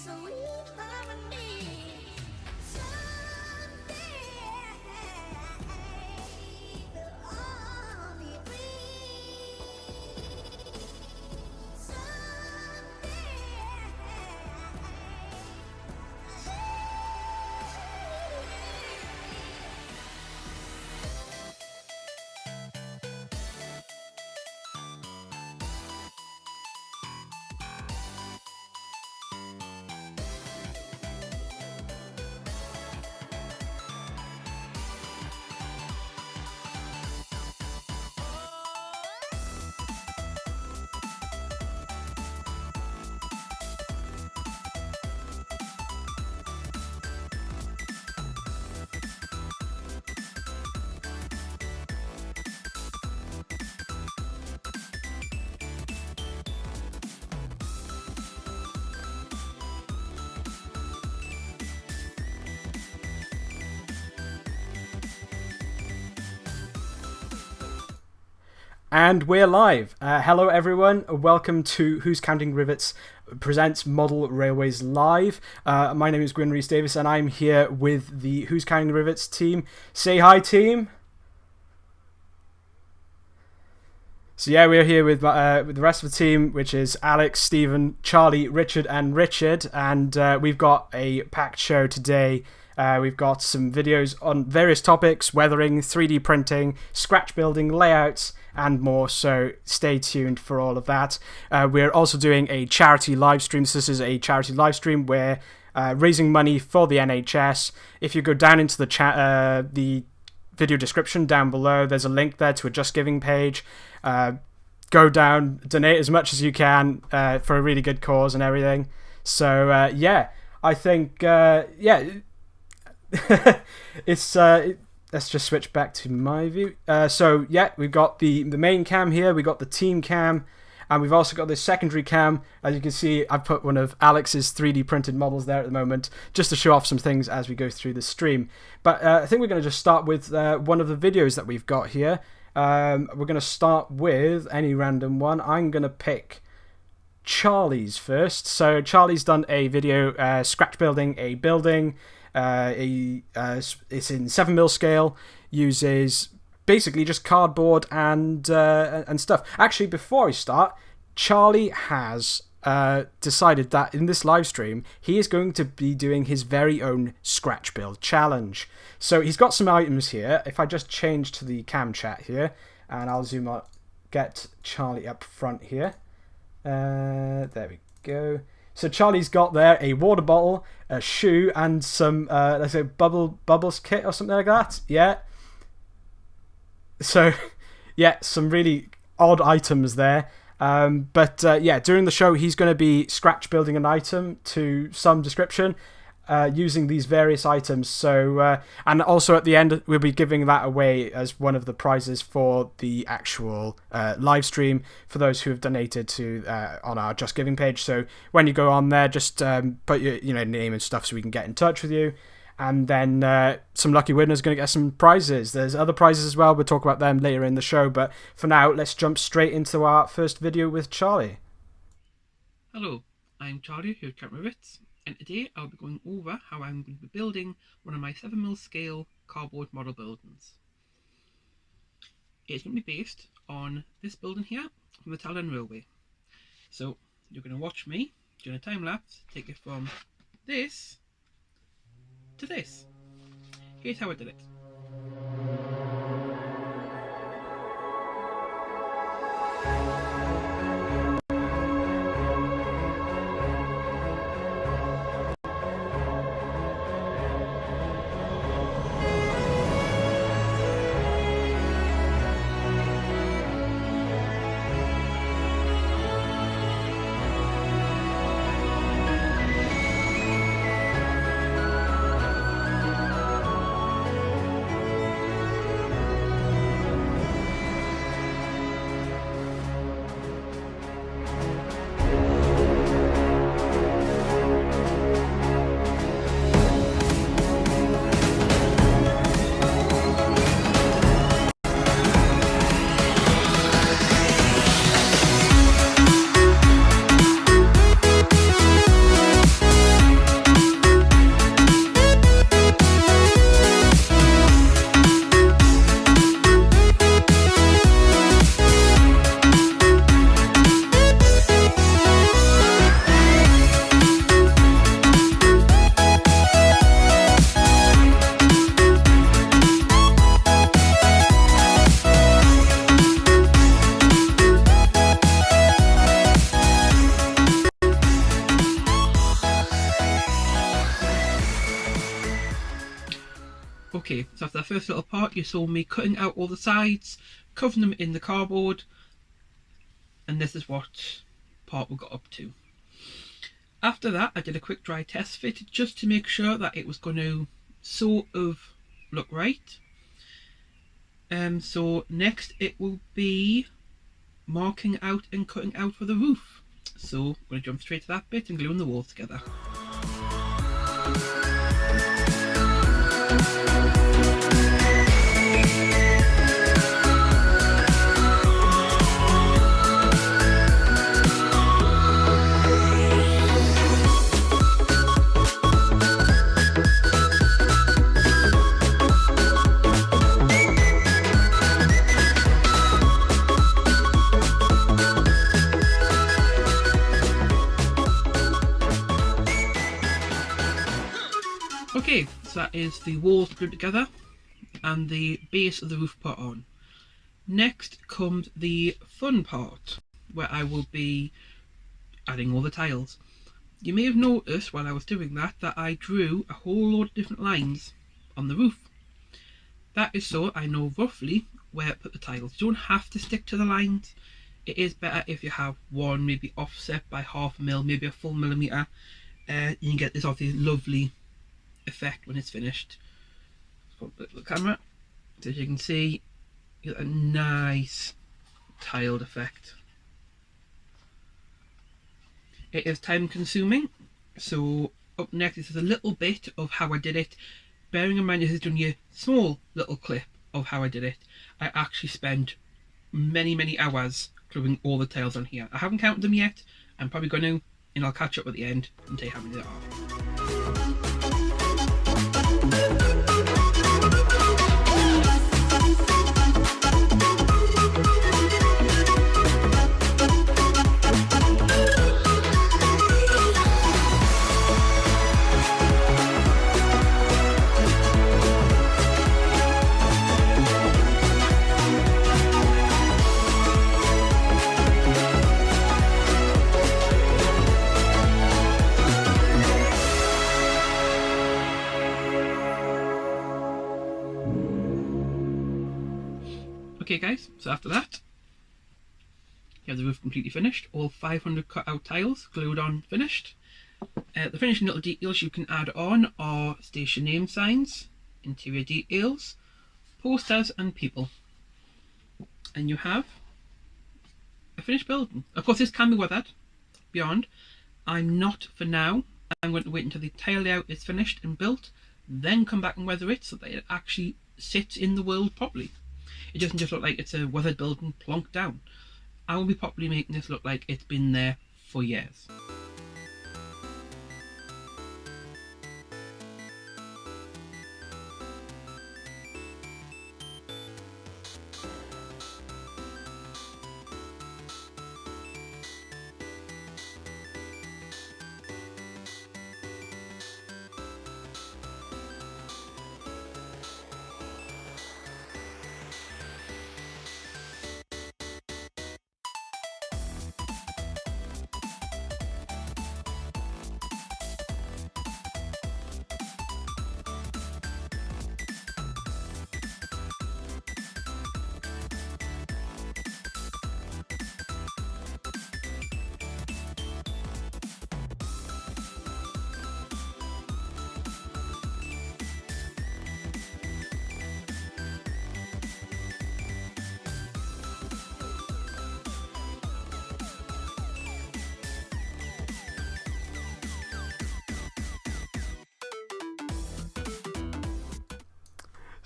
sweet harmony. Someday they'll all be free. And we're live. Hello everyone, welcome to Who's Counting Rivets presents Model Railways Live. My name is Gwyn Rhys-Davis and I'm here with the Who's Counting Rivets team. Say hi, team. So yeah, we're here with the rest of the team, which is Alex, Stephen, Charlie, Richard and we've got a packed show today. We've got some videos on various topics: weathering, 3D printing, scratch building, layouts, and more, so stay tuned for all of that. We're also doing a charity live stream. So this is a charity live stream where raising money for the NHS. If you go down into the video description down below, there's a link there to a Just Giving page. Go down, donate as much as you can for a really good cause and everything. So yeah, I think it's let's just switch back to my view. So yeah, we've got the main cam here, we've got the team cam, and we've also got this secondary cam. As you can see, I've put one of Alex's 3D printed models there at the moment, just to show off some things as we go through the stream. But I think we're going to just start with one of the videos that we've got here. We're going to start with any random one. I'm going to pick Charlie's first. So Charlie's done a video scratch building a building. It's in 7mm scale, uses basically just cardboard and stuff. Actually, before I start, Charlie has decided that in this live stream he is going to be doing his very own scratch build challenge. So he's got some items here. If I just change to the cam chat here, and I'll zoom out, get Charlie up front here. There we go. So Charlie's got there a water bottle, a shoe, and some, let's say, bubbles kit or something like that. Yeah. So, yeah, some really odd items there. But yeah, during the show, he's going to be scratch building an item to some description using these various items. So, and also at the end, we'll be giving that away as one of the prizes for the actual live stream for those who have donated to on our Just Giving page. So when you go on there, just put your name and stuff so we can get in touch with you. And then some lucky winners are going to get some prizes. There's other prizes as well. We'll talk about them later in the show. But for now, let's jump straight into our first video with Charlie. Hello, I'm Charlie who Counting Rivets, and today I'll be going over how I'm going to be building one of my 7mm scale cardboard model buildings. It's going to be based on this building here from the Talon Railway. So you're going to watch me doing a time lapse, take it from this to this. Here's how I did it. Okay, so after that first little part, you saw me cutting out all the sides, covering them in the cardboard, and this is what part we got up to. After that, I did a quick dry test fit just to make sure that it was going to sort of look right. So next it will be marking out and cutting out for the roof. So I'm going to jump straight to that bit and gluing the walls together. Okay, so that is the walls glued together and the base of the roof put on. Next comes the fun part, where I will be adding all the tiles. You may have noticed while I was doing that I drew a whole load of different lines on the roof. That is so I know roughly where to put the tiles. You don't have to stick to the lines. It is better if you have one maybe offset by half a mil, maybe a full millimetre. You can get this obviously lovely effect when it's finished. Let's put the camera, so as you can see, you get a nice tiled effect. It is time consuming, so up next is a little bit of how I did it. Bearing in mind this is only a small little clip of how I did it. I actually spent many hours gluing all the tiles on here. I haven't counted them yet. I'm probably going to, and I'll catch up at the end and tell you how many there are. Okay guys, so after that, you have the roof completely finished, all 500 cut out tiles glued on, finished. The finishing little details you can add on are station name signs, interior details, posters and people. And you have a finished building. Of course this can be weathered beyond. I'm not for now. I'm going to wait until the tile layout is finished and built, then come back and weather it so that it actually sits in the world properly. It doesn't just look like it's a weathered building plonked down. I will be properly making this look like it's been there for years.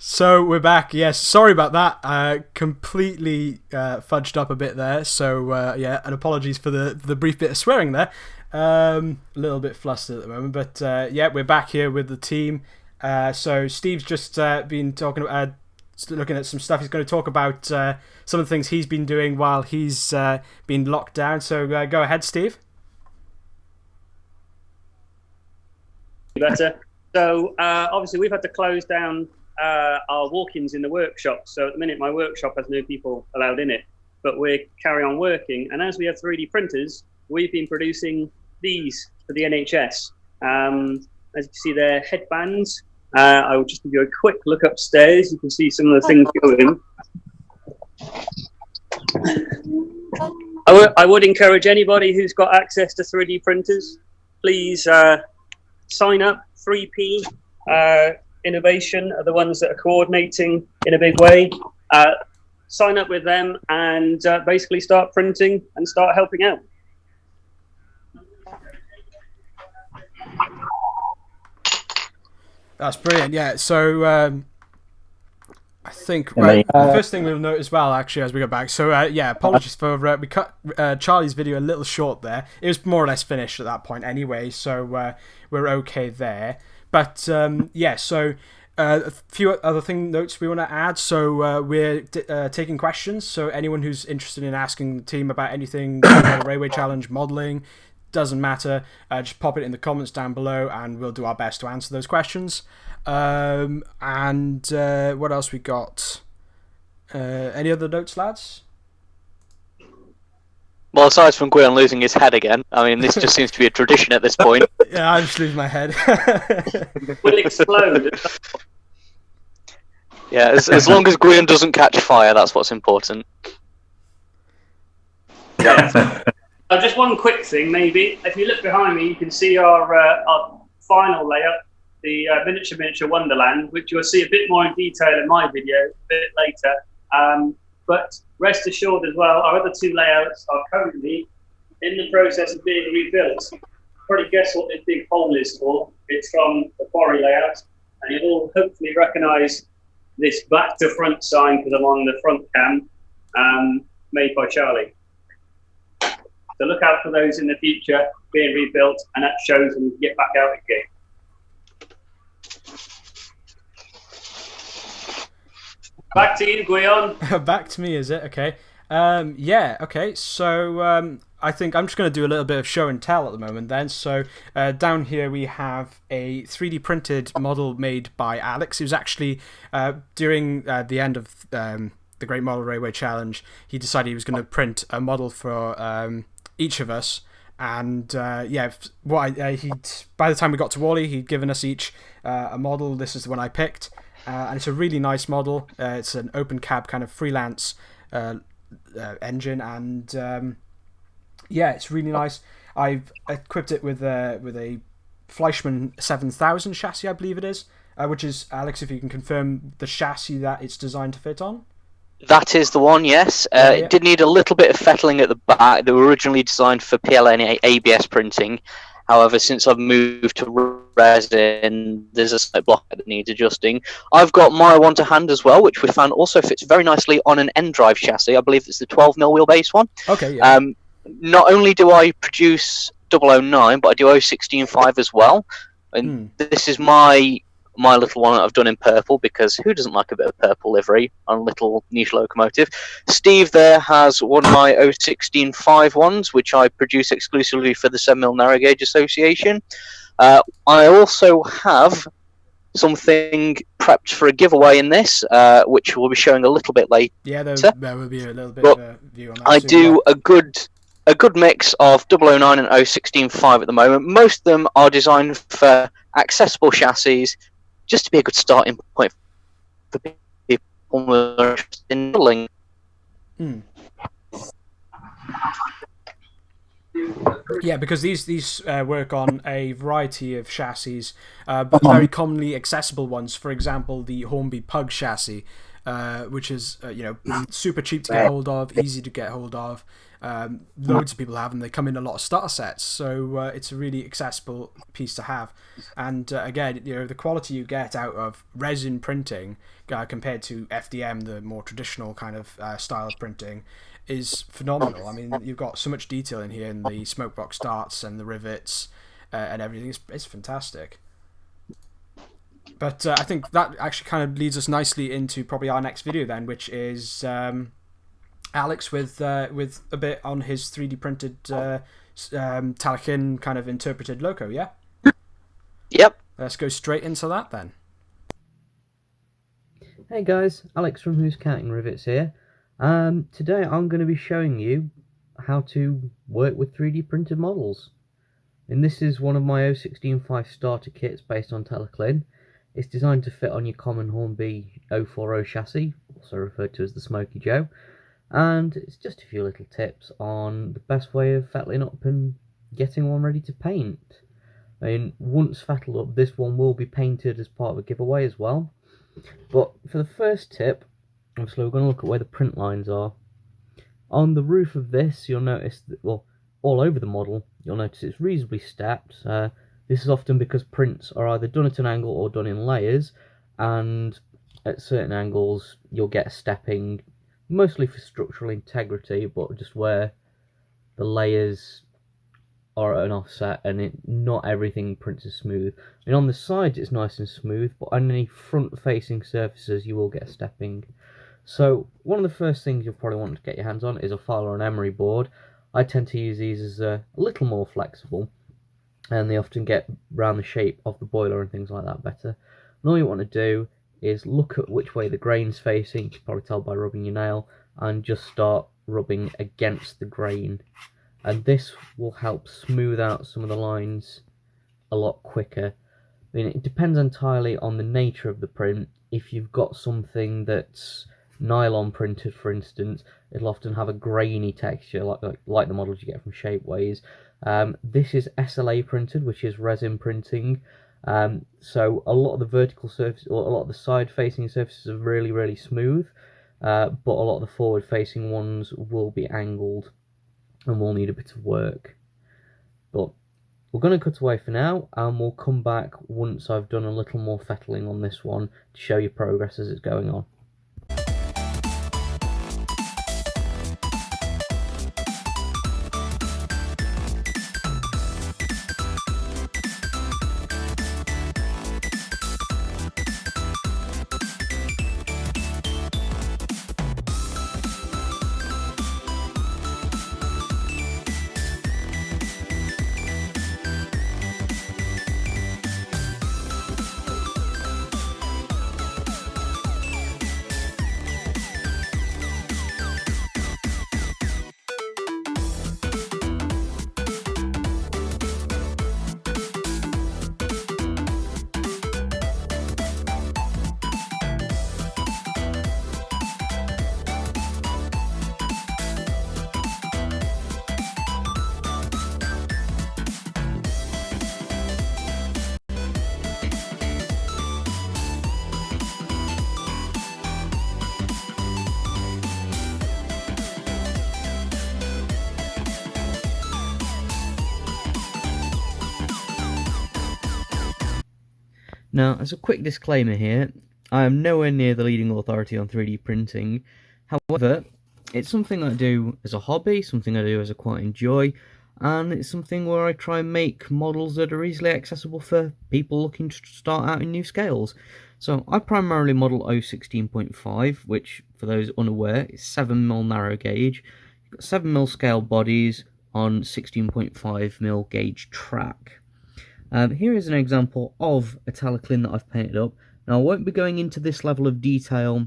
So we're back. Yes, sorry about that. Completely fudged up a bit there. So yeah, and apologies for the brief bit of swearing there. A little bit flustered at the moment, but yeah, we're back here with the team. So Steve's just been talking about looking at some stuff. He's going to talk about some of the things he's been doing while he's been locked down. So go ahead, Steve. Better. So obviously we've had to close down our walk-ins in the workshop. So at the minute my workshop has no people allowed in it, but we carry on working. And as we have 3D printers, we've been producing these for the NHS. As you can see, they're headbands I will just give you a quick look upstairs. You can see some of the things going. I would encourage anybody who's got access to 3D printers, please sign up. 3P Innovation are the ones that are coordinating in a big way. Sign up with them and basically start printing and start helping out. That's brilliant. Yeah. So I think the first thing we'll note as well, actually, as we go back. So yeah, apologies for we cut Charlie's video a little short there. It was more or less finished at that point anyway, so we're okay there. But yeah, so a few other notes we want to add. So we're taking questions. So anyone who's interested in asking the team about anything, Railway Challenge, modelling, doesn't matter. Just pop it in the comments down below, and we'll do our best to answer those questions. And what else we got? Any other notes, lads? Well, aside from Gwion losing his head again, I mean, this just seems to be a tradition at this point. Yeah, I just lose my head. Will explode. Yeah, as long as Gwion doesn't catch fire, that's what's important. Yeah. Just one quick thing, maybe. If you look behind me, you can see our final layout, the miniature Wonderland, which you'll see a bit more in detail in my video a bit later. But rest assured as well, our other two layouts are currently in the process of being rebuilt. Probably guess what this big hole is for. It's from the quarry layout, and you'll all hopefully recognise this back to front sign because I'm on the front cam, made by Charlie. So look out for those in the future being rebuilt, and that shows them to get back out again. Back to you, Gwion. Back to me, is it? Okay. Yeah, okay. So I think I'm just going to do a little bit of show and tell at the moment then. So down here we have a 3D printed model made by Alex. It was actually during the end of the Great Model Railway Challenge, he decided he was going to print a model for each of us. And yeah, by the time we got to Wally, he'd given us each a model. This is the one I picked. And it's a really nice model. It's an open cab kind of freelance engine, and yeah, it's really nice. I've equipped it with a Fleischmann 7000 chassis, I believe it is, which is, Alex, if you can confirm the chassis that it's designed to fit on. That is the one, yes. It did need a little bit of fettling at the back. They were originally designed for PLN ABS printing. However, since I've moved to resin, there's a slight block that needs adjusting. I've got my one to hand as well, which we found also fits very nicely on an N-drive chassis. I believe it's the 12mm wheelbase one. Okay, yeah. Not only do I produce 009, but I do 016.5 as well. And this is my little one that I've done in purple, because who doesn't like a bit of purple livery on a little niche locomotive? Steve there has one of my 016.5 ones, which I produce exclusively for the 7mm Narrow Gauge Association. I also have something prepped for a giveaway in this, which we'll be showing a little bit later. Yeah, there will be a little bit of a view on that. I do a good mix of 009 and 016.5 at the moment. Most of them are designed for accessible chassis, just to be a good starting point for people who are interested in modelling. Yeah, because these work on a variety of chassis, but very commonly accessible ones. For example, the Hornby Pug chassis, which is super cheap to get hold of, easy to get hold of. Loads of people have them. They come in a lot of starter sets, so it's a really accessible piece to have. And again, the quality you get out of resin printing compared to FDM, the more traditional kind of style of printing, is phenomenal. I mean, you've got so much detail in here, in the smokebox darts and the rivets and everything. It's fantastic. But I think that actually kind of leads us nicely into probably our next video then, which is Alex with a bit on his 3D printed Talakin kind of interpreted loco, yeah? Yep. Let's go straight into that then. Hey guys, Alex from Who's Counting Rivets here. Today I'm going to be showing you how to work with 3D printed models. And this is one of my 016.5 starter kits based on Talaclin. It's designed to fit on your common Hornby 040 chassis, also referred to as the Smoky Joe, and it's just a few little tips on the best way of fettling up and getting one ready to paint. I mean, once fettled up, this one will be painted as part of a giveaway as well. But for the first tip, obviously we're going to look at where the print lines are. On the roof of this, you'll notice that, well, all over the model, you'll notice it's reasonably stepped. This is often because prints are either done at an angle or done in layers, and at certain angles you'll get stepping, mostly for structural integrity, but just where the layers are at an offset and not everything prints as smooth. I mean, on the sides it's nice and smooth, but on any front-facing surfaces you will get stepping. So one of the first things you'll probably want to get your hands on is a file or an emery board. I tend to use these as a little more flexible, and they often get round the shape of the boiler and things like that better. And all you want to do is look at which way the grain's facing, you can probably tell by rubbing your nail, and just start rubbing against the grain. And this will help smooth out some of the lines a lot quicker. I mean, it depends entirely on the nature of the print. If you've got something that's nylon printed, for instance, it'll often have a grainy texture, like the models you get from Shapeways. This is SLA printed, which is resin printing. So a lot of the vertical surface, or a lot of the side-facing surfaces are really, really smooth, but a lot of the forward-facing ones will be angled and will need a bit of work. But we're going to cut away for now, and we'll come back once I've done a little more fettling on this one to show you progress as it's going on. Now, as a quick disclaimer here, I am nowhere near the leading authority on 3D printing. However, it's something I do as a hobby, something I do as I quite enjoy, and it's something where I try and make models that are easily accessible for people looking to start out in new scales. So I primarily model 016.5, which, for those unaware, is 7mm narrow gauge. You've got 7mm scale bodies on 16.5mm gauge track. Here is an example of a Taliclin that I've painted up. Now, I won't be going into this level of detail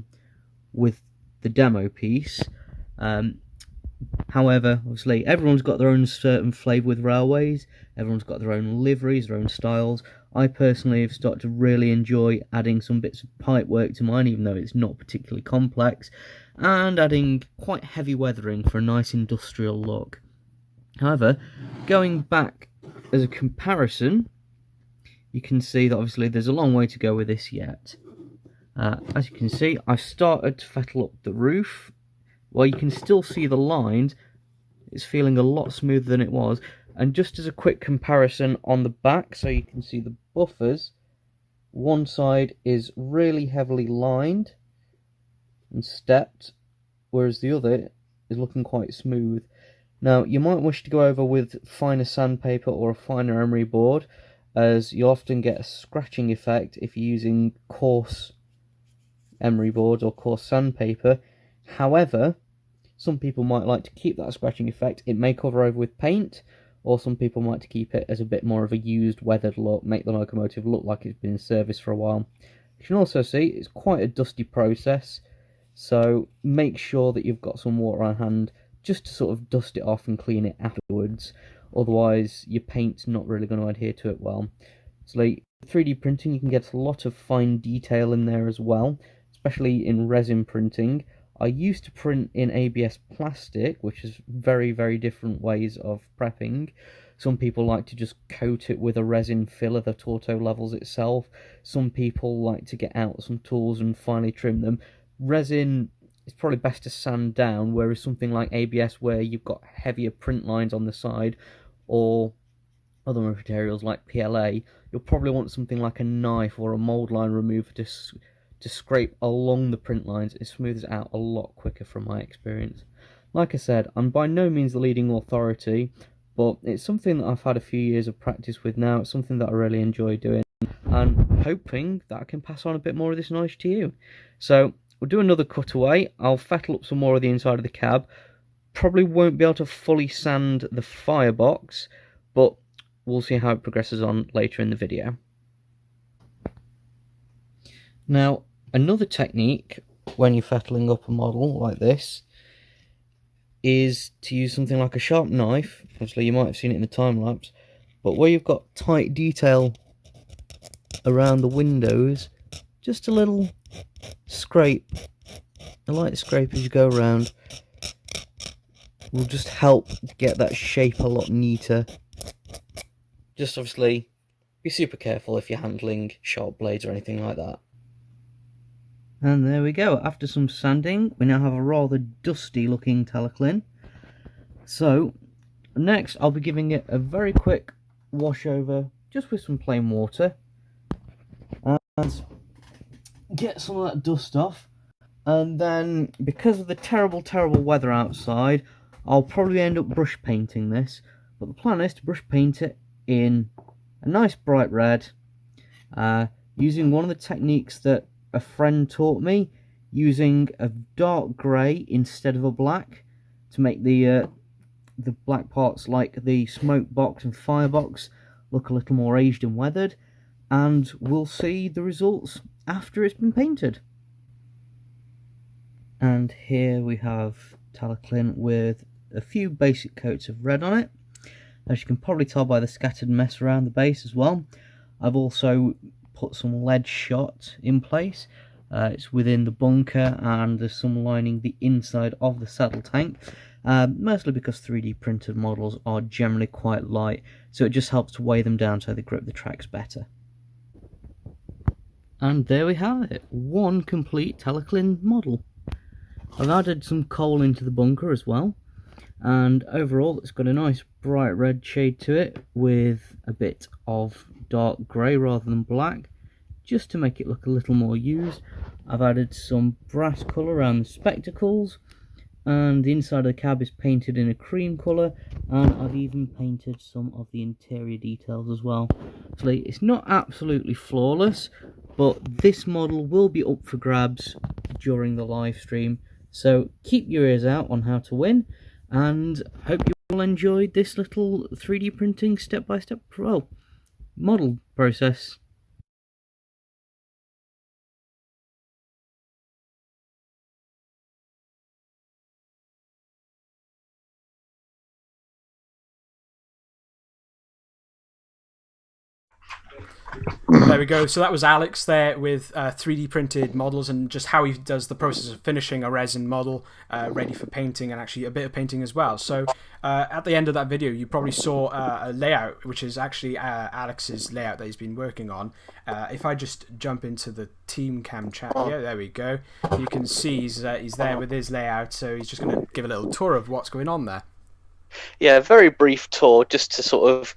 with the demo piece. However, obviously, everyone's got their own certain flavour with railways. Everyone's got their own liveries, their own styles. I personally have started to really enjoy adding some bits of pipe work to mine, even though it's not particularly complex, and adding quite heavy weathering for a nice industrial look. However, going back as a comparison, you can see that obviously there's a long way to go with this yet. As you can see, I've started to fettle up the roof. While you can still see the lines, it's feeling a lot smoother than it was. And just as a quick comparison on the back, so you can see the buffers, one side is really heavily lined and stepped, whereas the other is looking quite smooth. Now, you might wish to go over with finer sandpaper or a finer emery board, as you'll often get a scratching effect if you're using coarse emery boards or coarse sandpaper. However, some people might like to keep that scratching effect. It may cover over with paint, or some people might to keep it as a bit more of a used, weathered look, make the locomotive look like it's been in service for a while. You can also see it's quite a dusty process, so make sure that you've got some water on hand just to sort of dust it off and clean it afterwards. Otherwise, your paint's not really going to adhere to it well. So 3D printing, you can get a lot of fine detail in there as well, especially in resin printing. I used to print in ABS plastic, which is very, very different ways of prepping. Some people like to just coat it with a resin filler that auto levels itself. Some people like to get out some tools and finely trim them. Resin is probably best to sand down, whereas something like ABS, where you've got heavier print lines on the side, or other materials like PLA, you'll probably want something like a knife or a mold line remover to scrape along the print lines. It smooths it out a lot quicker from my experience. Like I said, I'm by no means the leading authority, but it's something that I've had a few years of practice with now. It's something that I really enjoy doing, and hoping that I can pass on a bit more of this knowledge to you. So we'll do another cutaway. I'll fettle up some more of the inside of the cab. Probably won't be able to fully sand the firebox, but we'll see how it progresses on later in the video. Now, another technique when you're fettling up a model like this is to use something like a sharp knife. Obviously, you might have seen it in the time lapse, but where you've got tight detail around the windows, just a little scrape, a light scrape as you go around, will just help get that shape a lot neater. Just obviously be super careful if you're handling sharp blades or anything like that. And there we go. After some sanding, we now have a rather dusty looking Teleclin. So next I'll be giving it a very quick wash over, just with some plain water, and get some of that dust off. And then, because of the terrible weather outside, I'll probably end up brush painting this, but the plan is to brush paint it in a nice bright red, using one of the techniques that a friend taught me, using a dark grey instead of a black, to make the black parts like the smoke box and firebox look a little more aged and weathered, and we'll see the results after it's been painted. And here we have Teleclin with a few basic coats of red on it. As you can probably tell by the scattered mess around the base as well, I've also put some lead shot in place. It's within the bunker, and there's some lining the inside of the saddle tank, mostly because 3D printed models are generally quite light, so it just helps to weigh them down so they grip the tracks better. And there we have it, one complete Teleclin model. I've added some coal into the bunker as well, and overall it's got a nice bright red shade to it with a bit of dark grey rather than black, just to make it look a little more used. I've added some brass colour around the spectacles, and the inside of the cab is painted in a cream colour, and I've even painted some of the interior details as well. So it's not absolutely flawless, but this model will be up for grabs during the live stream, so keep your ears out on how to win, and hope you all enjoyed this little 3D printing step-by-step model process. There we go. So that was Alex there with 3D printed models, and just how he does the process of finishing a resin model ready for painting, and actually a bit of painting as well. So at the end of that video, you probably saw a layout, which is actually Alex's layout that he's been working on. If I just jump into the team cam chat here, there we go. You can see he's there with his layout, so he's just going to give a little tour of what's going on there. Yeah, a very brief tour just to sort of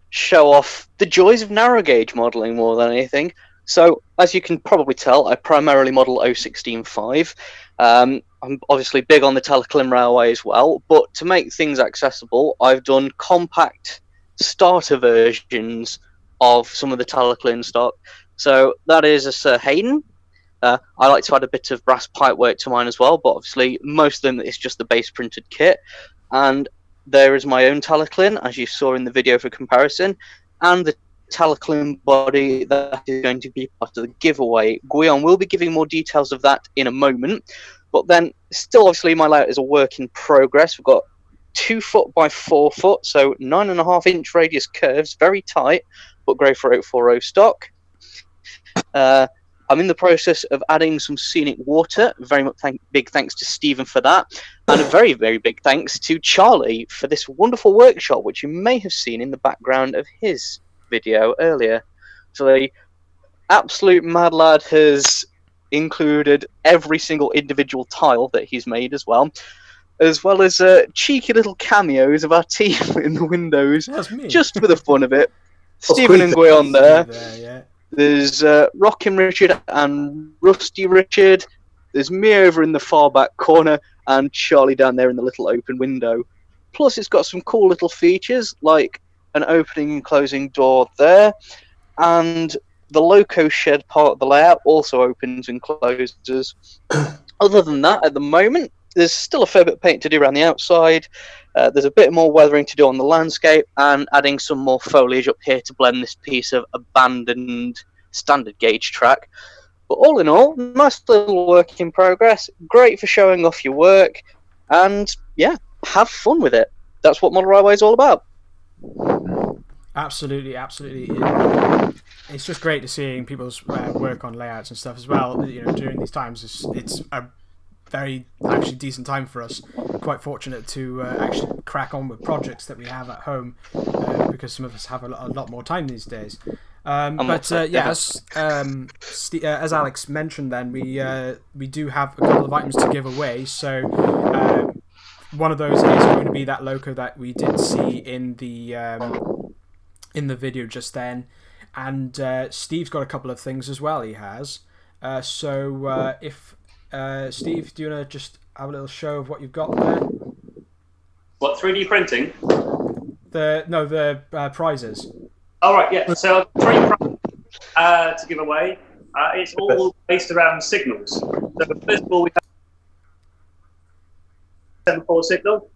show off the joys of narrow gauge modelling more than anything. So, as you can probably tell, I primarily model 016.5. I'm obviously big on the Teleclin Railway as well, but to make things accessible, I've done compact starter versions of some of the Teleclin stock. So that is a Sir Hayden. I like to add a bit of brass pipework to mine as well, but obviously most of them is just the base printed kit. And there is my own Teleclin, as you saw in the video for comparison, and the Teleclin body that is going to be part of the giveaway. Guion will be giving more details of that in a moment, but then still obviously my layout is a work in progress. We've got 2 foot by 4 foot, so 9.5 inch radius curves, very tight, but grey for 840 stock. I'm in the process of adding some scenic water. Very much big thanks to Stephen for that. And a very, very big thanks to Charlie for this wonderful workshop, which you may have seen in the background of his video earlier. So the absolute mad lad has included every single individual tile that he's made as well as cheeky little cameos of our team in the windows, That's me. just for the fun of it. Stephen and Gui on there. Yeah. There's Rockin' Richard and Rusty Richard. There's me over in the far back corner and Charlie down there in the little open window. Plus, it's got some cool little features like an opening and closing door there, and the loco shed part of the layout also opens and closes. Other than that, at the moment, there's still a fair bit of paint to do around the outside. There's a bit more weathering to do on the landscape and adding some more foliage up here to blend this piece of abandoned standard gauge track. But all in all, nice little work in progress. Great for showing off your work. And yeah, have fun with it. That's what Model Railway is all about. Absolutely. It's just great to seeing people's work on layouts and stuff as well. You know, during these times, it's a very actually decent time for us. Quite fortunate to actually crack on with projects that we have at home because some of us have a lot more time these days. As Alex mentioned, then we do have a couple of items to give away. So one of those is going to be that loco that we did see in the video just then, and Steve's got a couple of things as well. He has. If Steve, do you want to just have a little show of what you've got there? What, 3D printing? The prizes. All right, yeah. So 3 prizes to give away. It's all based around signals. So first of all, we have 7/4 signal.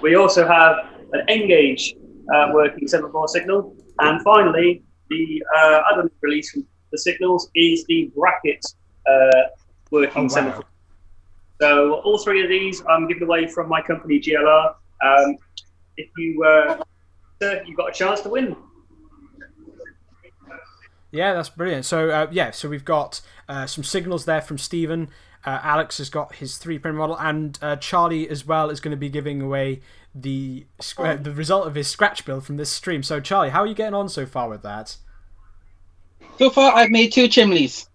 We also have an N-gauge working 7/4 signal, and finally, the other release from the signals is the bracket working 7/4. So all 3 of these I'm giving away from my company GLR. If you've got a chance to win. Yeah, that's brilliant. So so we've got some signals there from Stephen. Alex has got his 3-print model, and Charlie as well is going to be giving away the result of his scratch build from this stream. So Charlie, how are you getting on so far with that? So far, I've made 2 chimneys.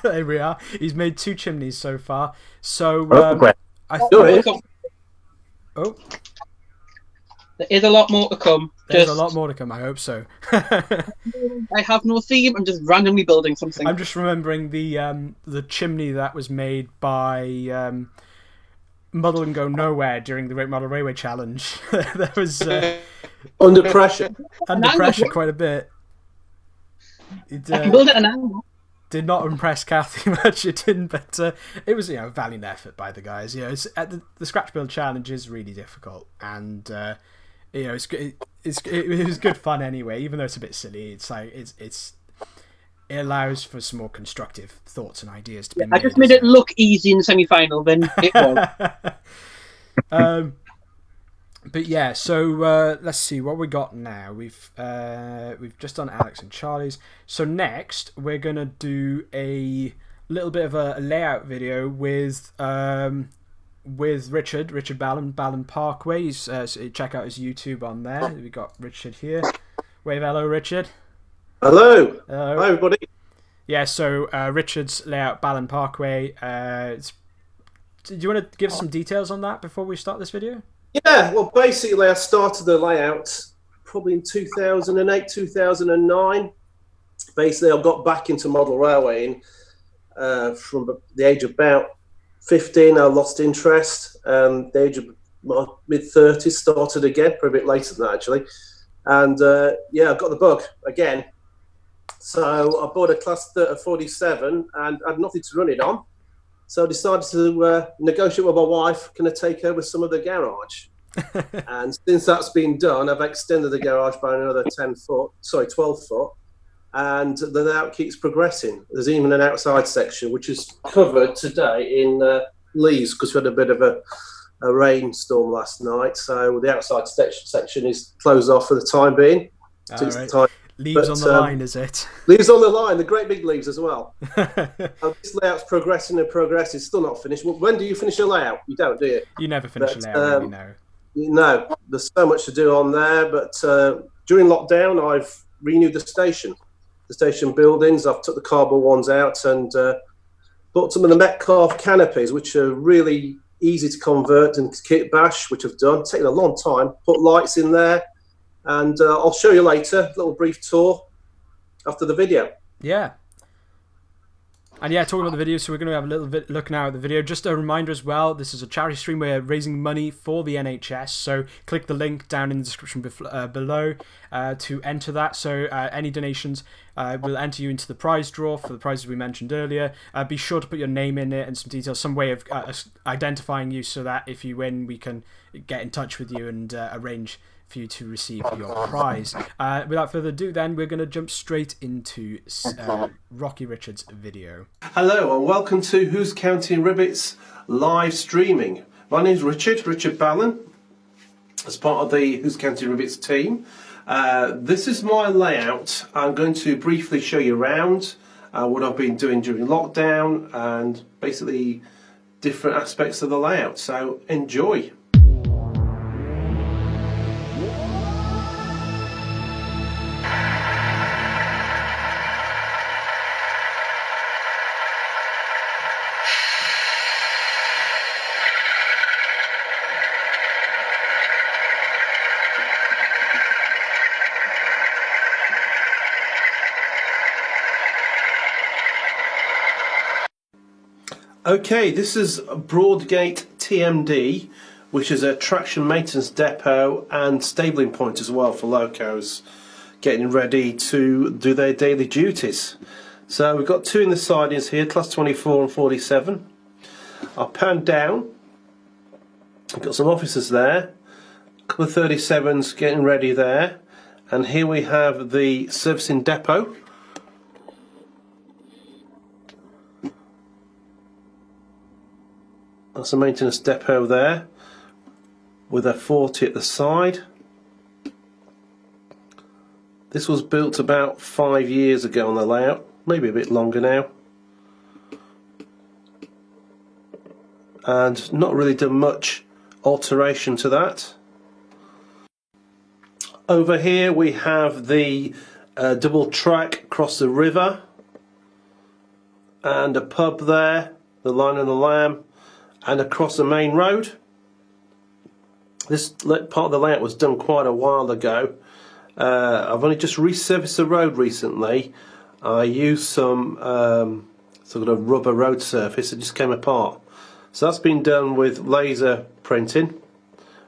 There we are. He's made 2 chimneys so far. So There is a lot more to come. There's a lot more to come, I hope so. I have no theme, I'm just randomly building something. I'm just remembering the chimney that was made by Muddle and Go Nowhere during the Great Model Railway Challenge. There was under pressure. Under pressure quite a bit. I can build it an hour. Did not impress Kathy much. It didn't, but it was a valiant effort by the guys. The Scratch Build Challenge is really difficult, and it was good fun anyway. Even though it's a bit silly, it allows for some more constructive thoughts and ideas to be made. I just made it look easy in the semi-final, then it was. But yeah, so let's see what we got now. We've just done Alex and Charlie's. So next we're gonna do a little bit of a layout video with Richard Ballon Parkway. So check out his YouTube on there. We got Richard here. Wave hello, Richard. Hello. Hello. Hi, everybody. Yeah, so Richard's layout Ballon Parkway. Do you want to give some details on that before we start this video? Yeah, well, basically, I started the layout probably in 2008, 2009. Basically, I got back into model railwaying from the age of about 15. I lost interest. The age of my mid-30s, started again, probably a bit later than that, actually. And I got the bug again. So I bought a Class 47 and had nothing to run it on. So I decided to negotiate with my wife, can I take over some of the garage? And since that's been done, I've extended the garage by another 12 foot. And the layout keeps progressing. There's even an outside section, which is covered today in leaves, because we had a bit of a rainstorm last night. So the outside section is closed off for the time being. All right. Time. Leaves But, on the line, is it? Leaves on the line, the great big leaves as well. This layout's progressing and progressing. It's still not finished. Well, when do you finish a layout? You don't, do you? You never finish But, a layout, really, no. No, there's so much to do on there. But during lockdown, I've renewed the station buildings. I've took the cardboard ones out and bought some of the Metcalf canopies, which are really easy to convert and kit bash, which I've done. Taken a long time. Put lights in there, and I'll show you later. A little brief tour after the video. Yeah. And yeah, talking about the video, so we're going to have a little bit look now at the video. Just a reminder as well, this is a charity stream. We're raising money for the NHS, so click the link down in the description below to enter that. So any donations will enter you into the prize draw for the prizes we mentioned earlier. Be sure to put your name in it and some details, some way of identifying you, so that if you win, we can get in touch with you and arrange for you to receive your prize. Without further ado, then, we're going to jump straight into Rocky Richard's video. Hello and welcome to Who's Counting Rivets live streaming. My name's Richard Ballon, as part of the Who's Counting Rivets team. This is my layout. I'm going to briefly show you around what I've been doing during lockdown and basically different aspects of the layout. So enjoy. Okay, this is Broadgate TMD, which is a traction maintenance depot and stabling point as well for locos getting ready to do their daily duties. So we've got two in the sidings here, class 24 and 47. I'll pan down, I've got some officers there, a couple of 37s getting ready there, and here we have the servicing depot. That's a maintenance depot there with a 40 at the side. This was built about 5 years ago on the layout, maybe a bit longer now, and not really done much alteration to that. Over here we have the double track across the river and a pub there, the Lion and the Lamb, and across the main road. This part of the layout was done quite a while ago. I've only just resurfaced the road recently. I used some sort of rubber road surface that just came apart. So that's been done with laser printing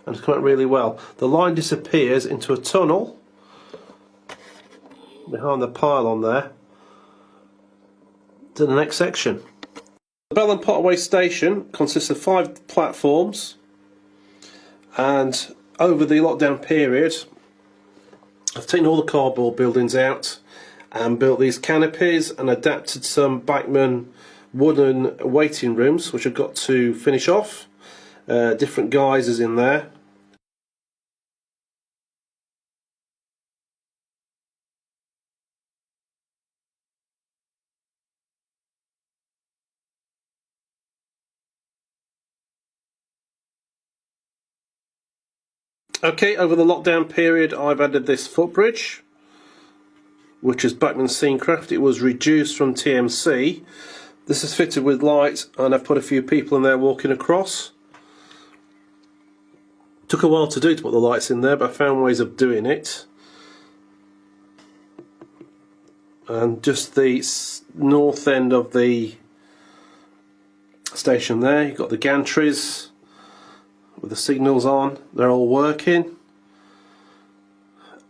and it's come out really well. The line disappears into a tunnel behind the pylon there to the next section. The Bell and Potaway station consists of 5 platforms, and over the lockdown period I've taken all the cardboard buildings out and built these canopies and adapted some Bachmann wooden waiting rooms which I've got to finish off. Different guises in there. Okay, over the lockdown period I've added this footbridge, which is Bachmann Scenecraft. It was reduced from TMC. This is fitted with light and I've put a few people in there walking across. Took a while to do to put the lights in there, but I found ways of doing it. And just the north end of the station there, you've got the gantries with the signals on, they're all working,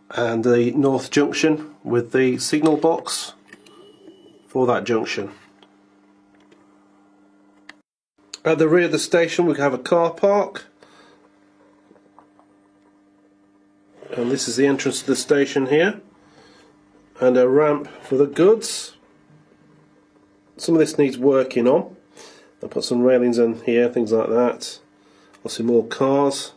and the north junction with the signal box for that junction. At the rear of the station we have a car park, and this is the entrance to the station here, and a ramp for the goods. Some of this needs working on. I'll put some railings in here, things like that. I'll see more cars.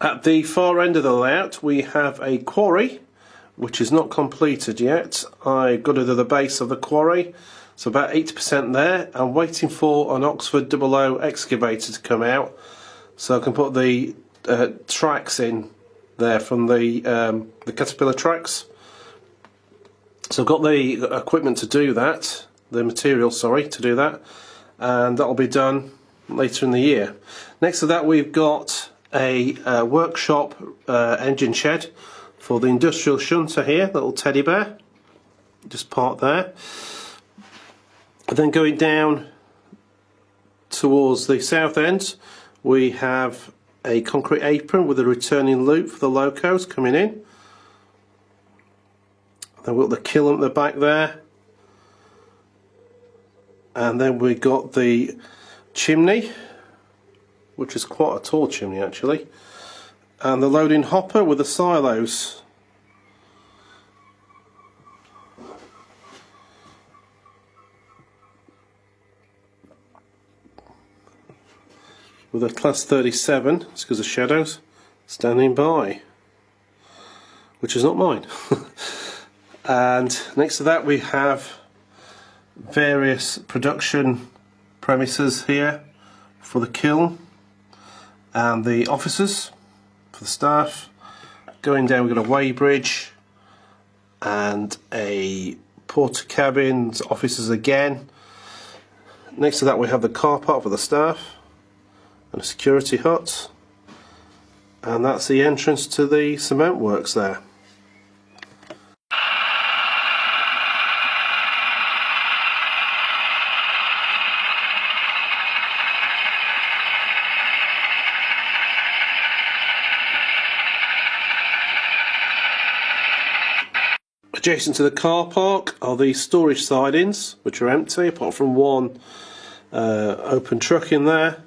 At the far end of the layout we have a quarry which is not completed yet. I got it at the base of the quarry, so about 80% there. I'm waiting for an Oxford 00 excavator to come out so I can put the tracks in there from the Caterpillar tracks. So I've got the equipment to do that, the material, sorry, to do that, and that'll be done later in the year. Next to that we've got a workshop engine shed for the industrial shunter here, little teddy bear, just parked there. And then going down towards the south end we have a concrete apron with a returning loop for the locos coming in. Then we've got the kiln at the back there, and then we've got the chimney, which is quite a tall chimney actually, and the loading hopper with the silos. With a class 37, it's because of shadows, standing by, which is not mine. And next to that we have various production premises here for the kiln and the offices for the staff. Going down we've got a weighbridge and a porter cabins, offices again. Next to that we have the car park for the staff and a security hut, and that's the entrance to the cement works there. Adjacent to the car park are the storage sidings, which are empty apart from one open truck in there.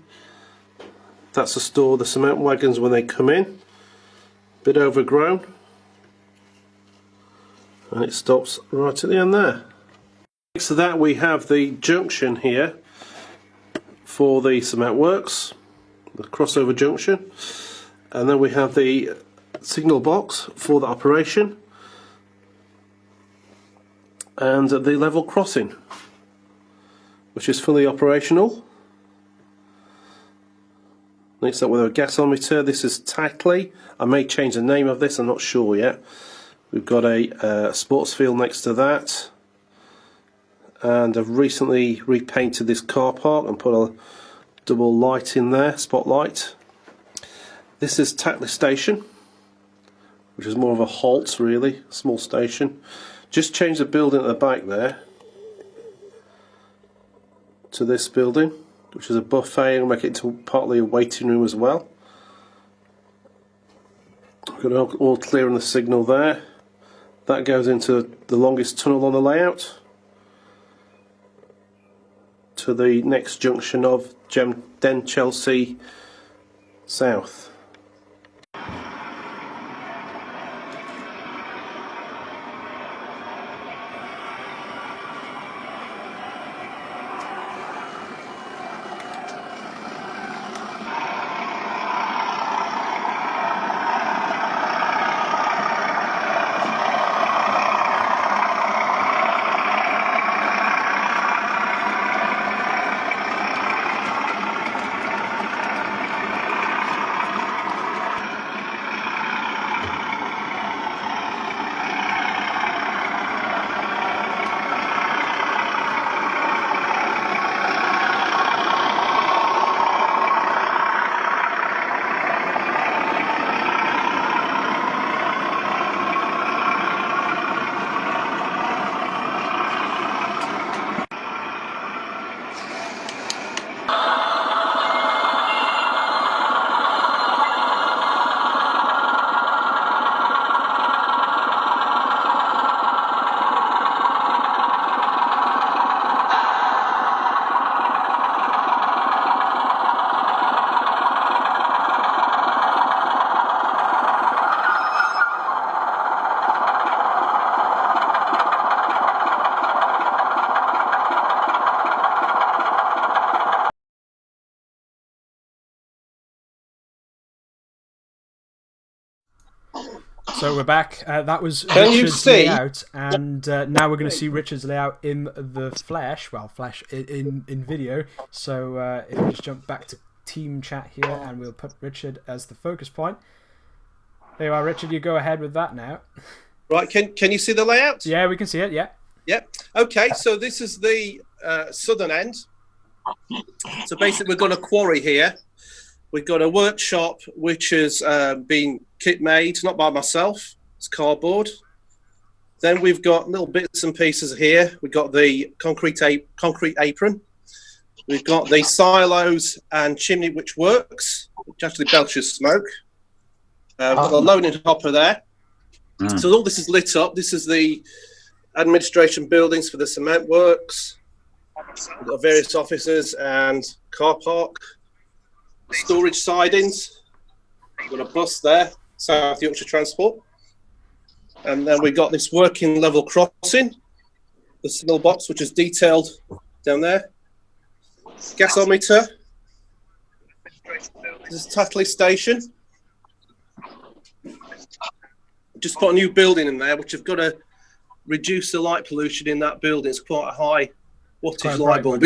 That's to store the cement wagons when they come in. Bit overgrown, and it stops right at the end there. Next to that we have the junction here for the cement works, the crossover junction, and then we have the signal box for the operation and the level crossing, which is fully operational. Next up with a gasometer. This is Tackly. I may change the name of this, I'm not sure yet. We've got a sports field next to that, and I've recently repainted this car park and put a double light in there, spotlight. This is Tackly Station, which is more of a halt really, small station. Just change the building at the back there to this building, which is a buffet, and make it into partly a waiting room as well. We've got all clear on the signal there. That goes into the longest tunnel on the layout to the next junction of Den Chelsea South. So we're back. That was Can you Richard's see? layout, and now we're going to see Richard's layout in the flesh. Well, flesh in video. So if we just jump back to team chat here, and we'll put Richard as the focus point. There you are, Richard. You go ahead with that now. Right, can you see the layout? Yeah, we can see it. Yeah. Yeah. Okay, so this is the southern end. So basically, we've got a quarry here. We've got a workshop which has been kit made, not by myself. It's cardboard. Then we've got little bits and pieces here. We've got the concrete apron. We've got the silos and chimney which works, which actually belches smoke. We've got the loading hopper there. So all this is lit up. This is the administration buildings for the cement works. We've got various offices and car park. Storage sidings. We've got a bus there, South Yorkshire Transport. And then we've got this working level crossing, the signal box, which is detailed down there. Gasometer. This is Tatley Station. Just put a new building in there, which have got to reduce the light pollution in that building. It's quite a high wattage light bulb.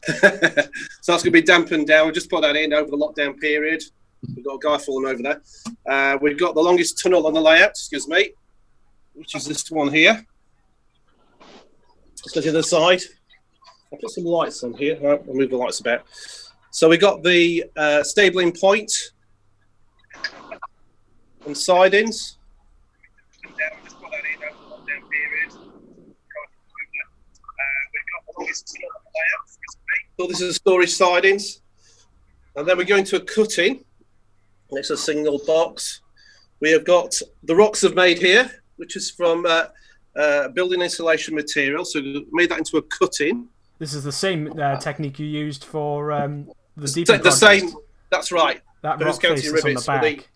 So that's going to be dampened down. We just put that in over the lockdown period. We've got a guy falling over there. We've got the longest tunnel on the layout, excuse me, which is this one here. Let's go to the other side. I'll put some lights on here. Right, I'll move the lights about. So we've got the stabling point and sidings. Just put that in over the lockdown period. We've got the longest tunnel on the layout. So this is storage sidings, and then we go into a cutting. It's a single box. We have got the rocks I've made here, which is from building insulation material. So we made that into a cutting. This is the same technique you used for the deep. The same. That's right. That Those rock face county is on the rivets for back.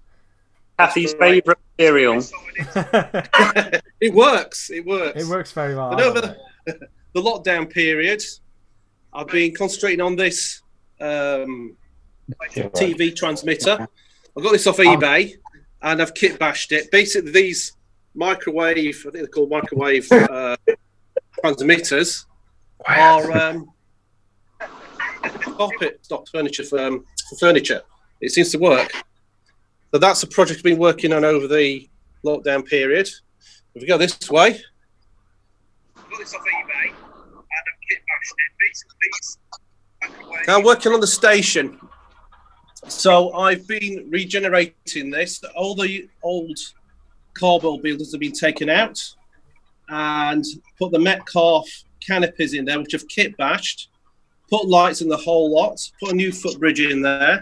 Kathy's favourite material. It works. It works. It works very well. And over the lockdown period, I've been concentrating on this TV transmitter. I got this off eBay, and I've kit bashed it. Basically, these microwave, I think they're called microwave transmitters, are carpet stock furniture for furniture. It seems to work. So that's a project I've been working on over the lockdown period. If we go this way, I got this off eBay, and I've kit bashed it. Basically, now working on the station. So I've been regenerating this. All the old cardboard buildings have been taken out, and put the Metcalf canopies in there, which have kit bashed. Put lights in the whole lot. Put a new footbridge in there.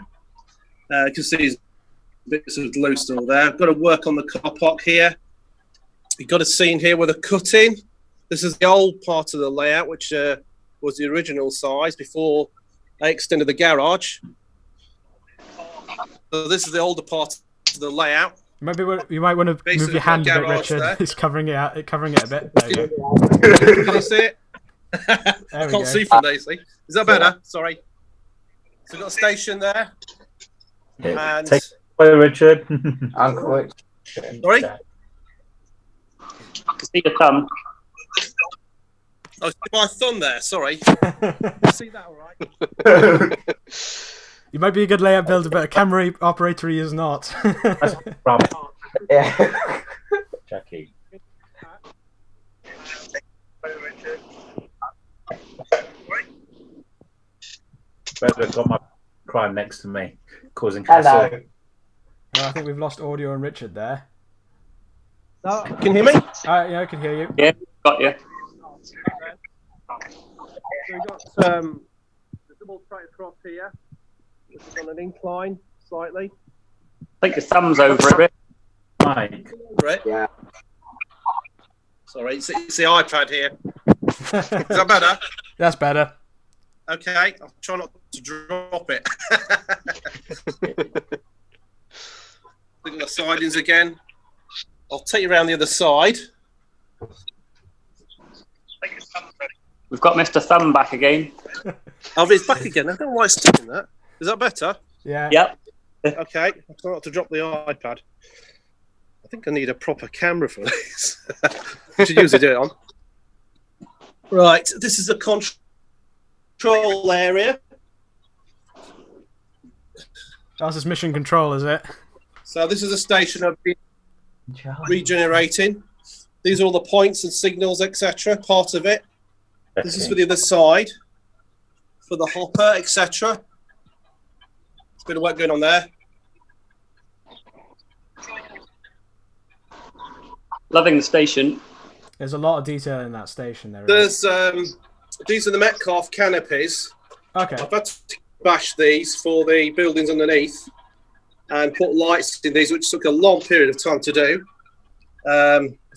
You can see these bits of glue still there. I've got to work on the car park here. You've got a scene here with a cutting. This is the old part of the layout, which was the original size before I extended the garage. So this is the older part of the layout. Maybe you might want to Basically, move your hand a bit, garage Richard. there. It's covering it out, covering it a bit. There you go. Can you see it? I we can't go. see from there, see. Is that better? Sorry. So we've got a station there. And Take away, Richard. Uncle. sorry? I can see your thumb. Oh, see my thumb there, sorry. See that all right? You might be a good layout builder, but a camera operator he is not. That's a problem. Yeah. Jackie. Better got my crime next to me, causing hassle. Hello. I think we've lost audio on Richard there. Can you hear me? Yeah, I can hear you. Yeah, got you. So we've got the double track across here, which is on an incline slightly. I think your thumb's over a bit. Mike. Right. Yeah. Sorry, it's the iPad here. Is that better? That's better. Okay, I'll try not to drop it. Look at the sidings again. I'll take you around the other side. We've got Mr. Thumb back again. Oh, it's back again. I don't know why it's doing that. Is that better? Yeah. Yep. Okay, I try not to drop the iPad. I think I need a proper camera for this. I should usually do it on. Right, this is the control area. That's just mission control, is it? So this is a station I've been regenerating. These are all the points and signals, etc. Part of it. This is for the other side, for the hopper, etc. There's a bit of work going on there. Loving the station. There's a lot of detail in that station. There's These are the Metcalf canopies. okay. I've had to bash these for the buildings underneath and put lights in these, which took a long period of time to do.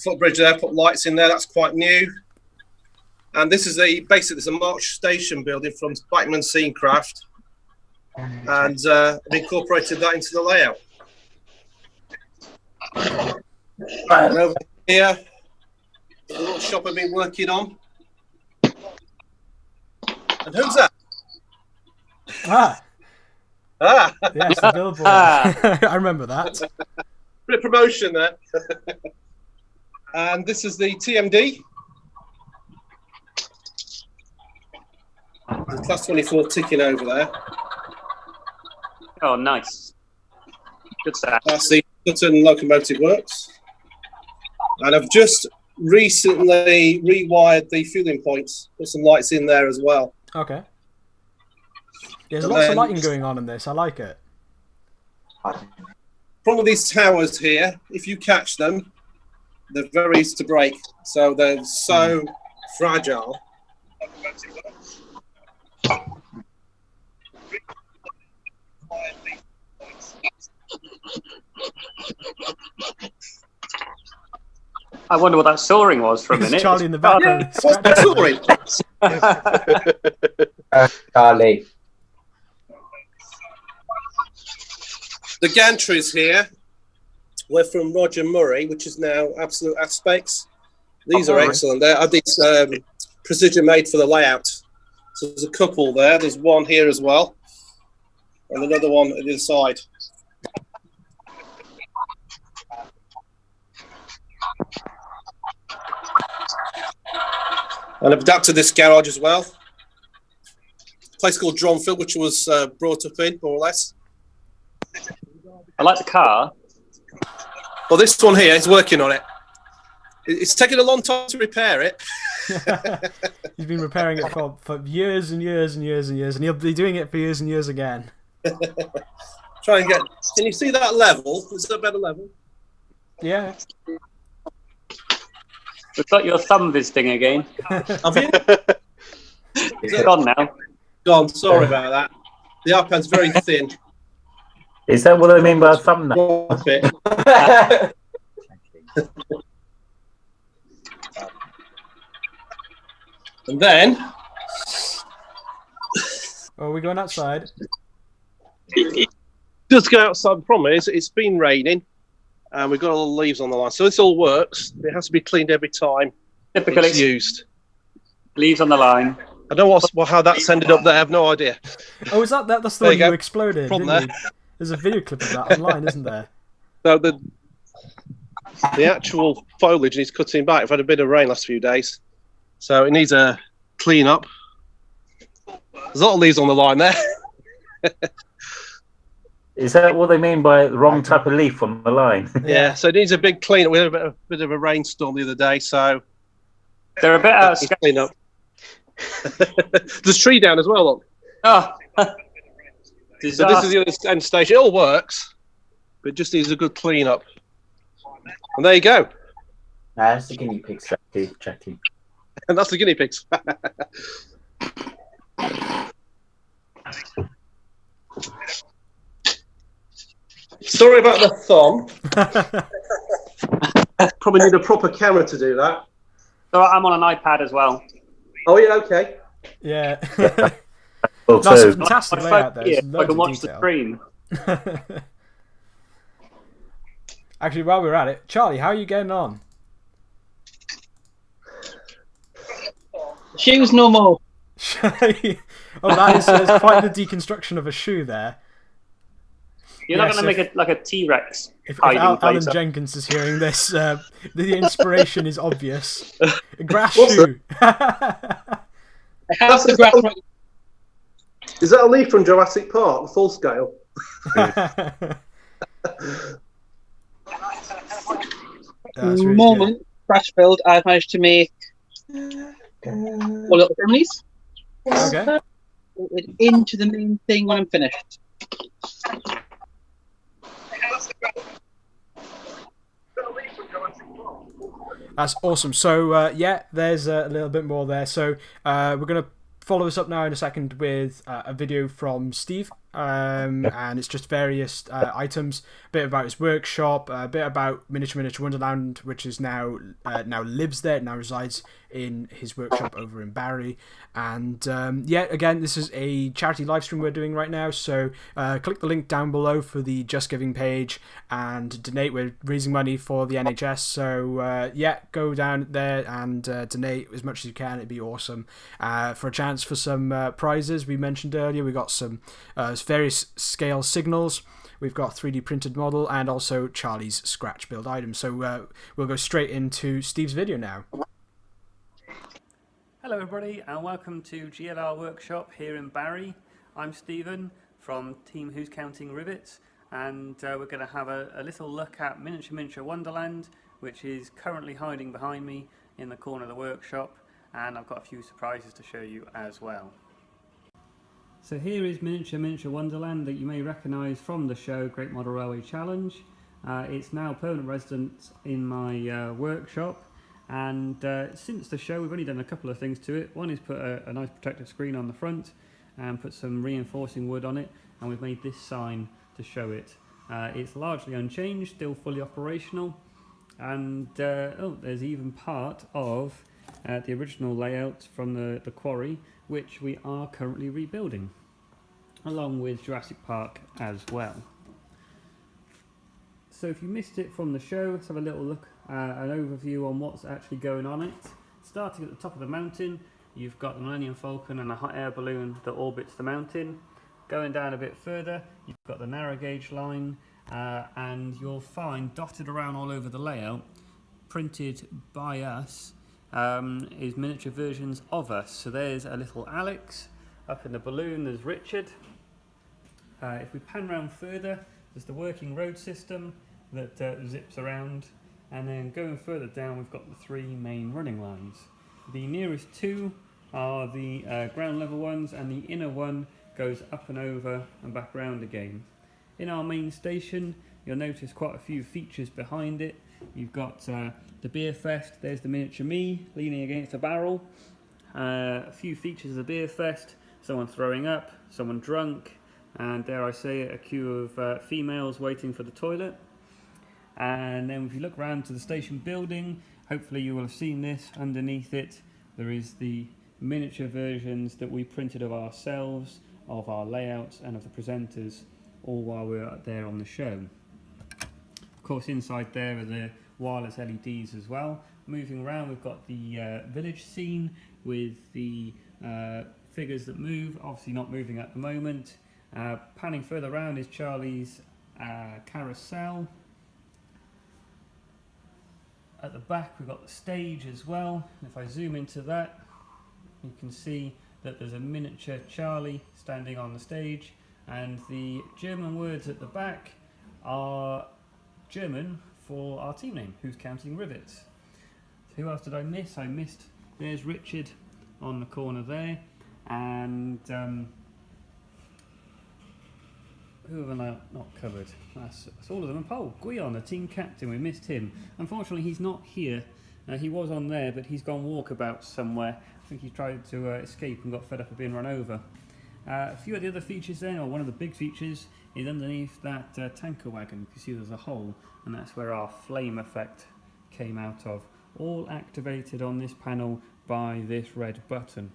Footbridge there, put lights in there. That's quite new. And this is basically it's a March station building from Backman Scenecraft, and I've incorporated that into the layout. And over here, the little shop I've been working on. And who's that? Ah, Ah, yes, the billboard. I remember that. bit of promotion there. And this is the TMD. The Class 24 ticking over there. Oh, nice. Good stuff. That's the Sutton Locomotive Works. And I've just recently rewired the fueling points, put some lights in there as well. Okay. There's And lots of then- lighting going on in this. I like it. Problem with these towers here, if you catch them, they're very easy to break. So they're so fragile. I wonder what that soaring was for a There's minute. Charlie in the background. What's that story? Charlie. The gantries here were from Roger Murray, which is now Absolute Aspects. These are excellent. They are these precision made for the layout. So there's a couple there. There's one here as well, and another one at the other side. And I've adapted this garage as well. A place called Dronfield, which was brought up in, more or less. I like the car. Well, this one here is working on it. It's taken a long time to repair it. He's been repairing it for years and years and years and years, and he'll be doing it for years and years again. Try and get. Can you see that level? Is that a better level? Yeah. We've got your thumb visiting again. Have you? It's gone now. Gone. Sorry about that. The iPad's very thin. Is that what I mean by a thumbnail? Drop it. And then Oh, are we going outside? just go outside. The problem is it's been raining and we've got all the leaves on the line. So this all works. It has to be cleaned every time Typical it's used. leaves on the line. I don't know how that's ended up there. I have no idea. Oh, is that's the There one you go. you exploded? From Didn't there. you? There's a video clip of that online, isn't there? So the actual foliage needs cutting back. I've had a bit of rain last few days, so it needs a clean up. There's a lot of leaves on the line there. Is that what they mean by the wrong type of leaf on the line? Yeah, so it needs a big clean up. We had a bit of a rainstorm the other day, so They're a bit out of scale. clean up. There's a tree down as well. Look. Oh. So this is the other end station. It all works, but it just needs a good clean up. And there you go. That's the guinea pig, Jackie. And that's the guinea pigs. Sorry about the thumb. Probably need a proper camera to do that. So I'm on an iPad as well. Oh yeah, okay. Yeah. Well, That's a too. fantastic My layout phone there. here, There's I loads can of watch the detail. screen. Actually, while we're at it, Charlie, how are you getting on? Shoes no more. Oh, that is quite the deconstruction of a shoe there. You're not going to make it like a T-Rex If hiding place. Alan Jenkins is hearing this, the inspiration is obvious. Grass What's shoe. I have the Is grass that, right. is that a leaf from Jurassic Park, full scale? That's really Moment, Scratchbuilt, I've managed to make 4 little families. good. Okay. Put it into the main thing when I'm finished. That's awesome. So, yeah, there's a little bit more there. So, we're going to follow us up now in a second with a video from Steve. And it's just various items, a bit about his workshop, a bit about Miniature Wonderland, which is now lives there, now resides in his workshop over in Barry. And yeah, again, this is a charity live stream we're doing right now, so click the link down below for the Just Giving page and donate. We're raising money for the NHS, so yeah, go down there and donate as much as you can. It'd be awesome. For a chance for some prizes we mentioned earlier, we got some various scale signals. We've got 3D printed model and also Charlie's scratch build items. So we'll go straight into Steve's video now. Hello everybody and welcome to GLR Workshop here in Barry. I'm Stephen from Team Who's Counting Rivets, and we're going to have a little look at Miniature Wonderland, which is currently hiding behind me in the corner of the workshop, and I've got a few surprises to show you as well. So here is Miniature Wonderland that you may recognise from the show Great Model Railway Challenge. It's now permanent residence in my workshop, and since the show we've only done a couple of things to it. One is put a nice protective screen on the front and put some reinforcing wood on it, and we've made this sign to show it. It's largely unchanged, still fully operational, and oh, there's even part of the original layout from the quarry, which we are currently rebuilding, along with Jurassic Park as well. So if you missed it from the show, let's have a little look, an overview on what's actually going on it. Starting at the top of the mountain, you've got the Millennium Falcon and a hot air balloon that orbits the mountain. Going down a bit further, you've got the narrow gauge line, and you'll find dotted around all over the layout, printed by us, is miniature versions of us. So there's a little Alex. Up in the balloon there's Richard. If we pan round further, there's the working road system that zips around, and then going further down we've got the 3 main running lines. The nearest 2 are the ground level ones, and the inner one goes up and over and back round again. In our main station you'll notice quite a few features behind it. You've got the beer fest, there's the miniature me leaning against a barrel, a few features of the beer fest, someone throwing up, someone drunk, and dare I say it, a queue of females waiting for the toilet. And then if you look around to the station building, hopefully you will have seen this. Underneath it there is the miniature versions that we printed of ourselves, of our layouts and of the presenters, all while we were there on the show. Of course, inside there are the wireless LEDs as well. Moving around, we've got the village scene with the figures that move, obviously not moving at the moment. Panning further around is Charlie's carousel. At the back we've got the stage as well, and if I zoom into that you can see that there's a miniature Charlie standing on the stage, and the German words at the back are German for our team name, Who's Counting Rivets. So who else did I miss? I missed, there's Richard on the corner there, and who have I not covered? That's all of them. Oh, Guion, the team captain, we missed him. Unfortunately he's not here. He was on there, but he's gone walkabout somewhere. I think he tried to escape and got fed up of being run over. A few of the other features then, or one of the big features, is underneath that tanker wagon. You can see there's a hole, and that's where our flame effect came out of. All activated on this panel by this red button.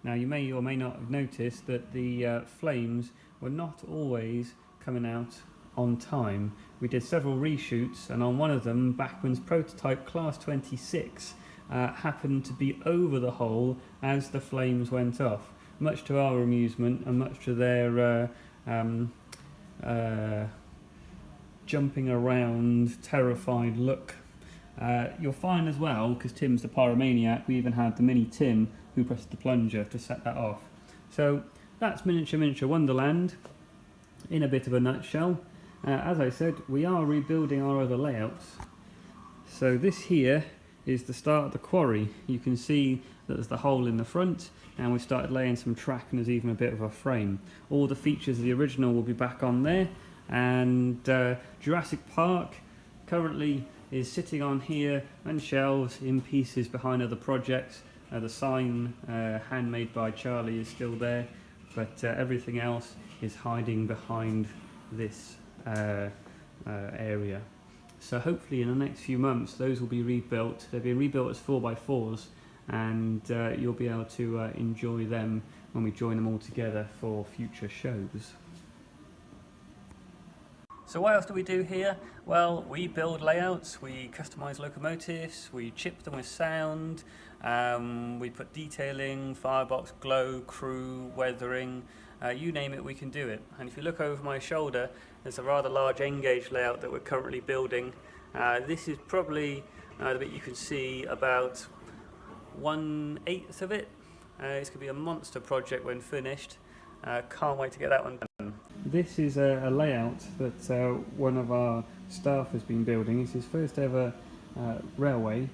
Now you may or may not have noticed that the flames were not always coming out on time. We did several reshoots, and on one of them, Bachmann's prototype Class 26 happened to be over the hole as the flames went off. Much to our amusement and much to their jumping around, terrified look. You'll find as well, because Tim's the pyromaniac, we even had the mini Tim who pressed the plunger to set that off. So that's Miniature Wonderland in a bit of a nutshell. As I said, we are rebuilding our other layouts. So this here is the start of the quarry. You can see that there's the hole in the front, and we've started laying some track, and there's even a bit of a frame. All the features of the original will be back on there, and Jurassic Park currently is sitting on here and shelves in pieces behind other projects. The sign handmade by Charlie is still there, but everything else is hiding behind this area. So hopefully in the next few months those will be rebuilt. They've been rebuilt as 4x4s, and you'll be able to enjoy them when we join them all together for future shows. So what else do we do here? Well, we build layouts, we customise locomotives, we chip them with sound, we put detailing, firebox, glow, crew, weathering, you name it, we can do it. And if you look over my shoulder, there's a rather large N-gauge layout that we're currently building. This is probably the bit you can see about 1/8 of it. It's going to be a monster project when finished. Can't wait to get that one done. This is a layout that one of our staff has been building. It's his first ever railway,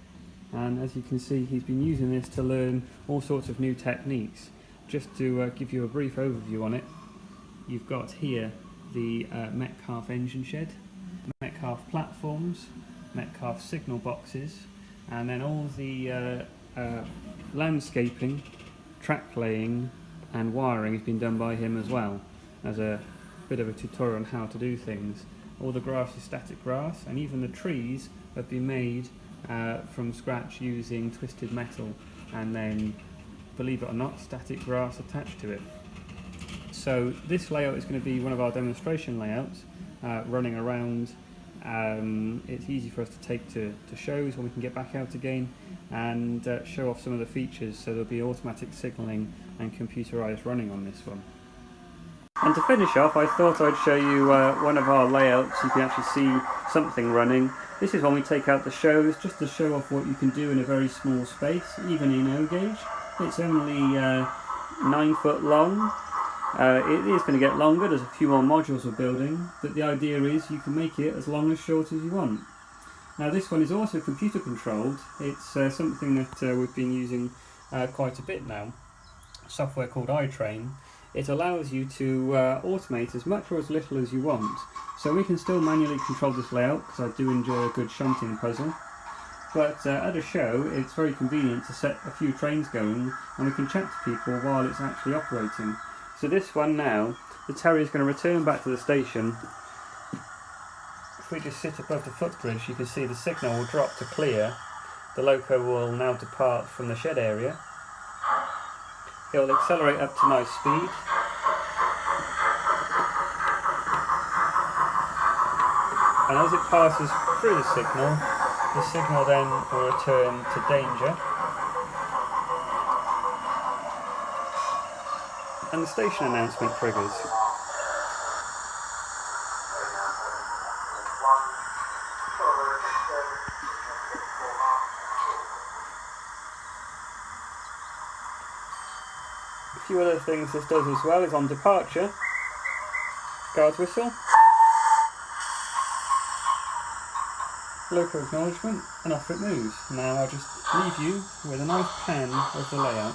and as you can see he's been using this to learn all sorts of new techniques. Just to give you a brief overview on it, you've got here the Metcalfe engine shed, Metcalfe platforms, Metcalfe signal boxes, and then all the landscaping, track laying and wiring has been done by him as well, as a bit of a tutorial on how to do things. All the grass is static grass, and even the trees have been made from scratch using twisted metal, and then, believe it or not, static grass attached to it. So this layout is going to be one of our demonstration layouts, running around. It's easy for us to take to shows when we can get back out again, and show off some of the features. So there'll be automatic signalling and computerized running on this one. And to finish off, I thought I'd show you one of our layouts. You can actually see something running. This is when we take out the shows, just to show off what you can do in a very small space, even in O-gauge. It's only 9 foot long. It is going to get longer, there's a few more modules we're building, but the idea is you can make it as long as short as you want. Now this one is also computer controlled. It's something that we've been using quite a bit now, software called iTrain. It allows you to automate as much or as little as you want. So we can still manually control this layout, because I do enjoy a good shunting puzzle. But at a show, it's very convenient to set a few trains going, and we can chat to people while it's actually operating. So this one now, the Terrier is going to return back to the station. If we just sit above the footbridge, you can see the signal will drop to clear. The loco will now depart from the shed area. It will accelerate up to nice speed. And as it passes through the signal then will return to danger. And the station announcement triggers. A few other things this does as well is on departure, guard whistle, local acknowledgement, and off it moves. Now I'll just leave you with a nice pan of the layout.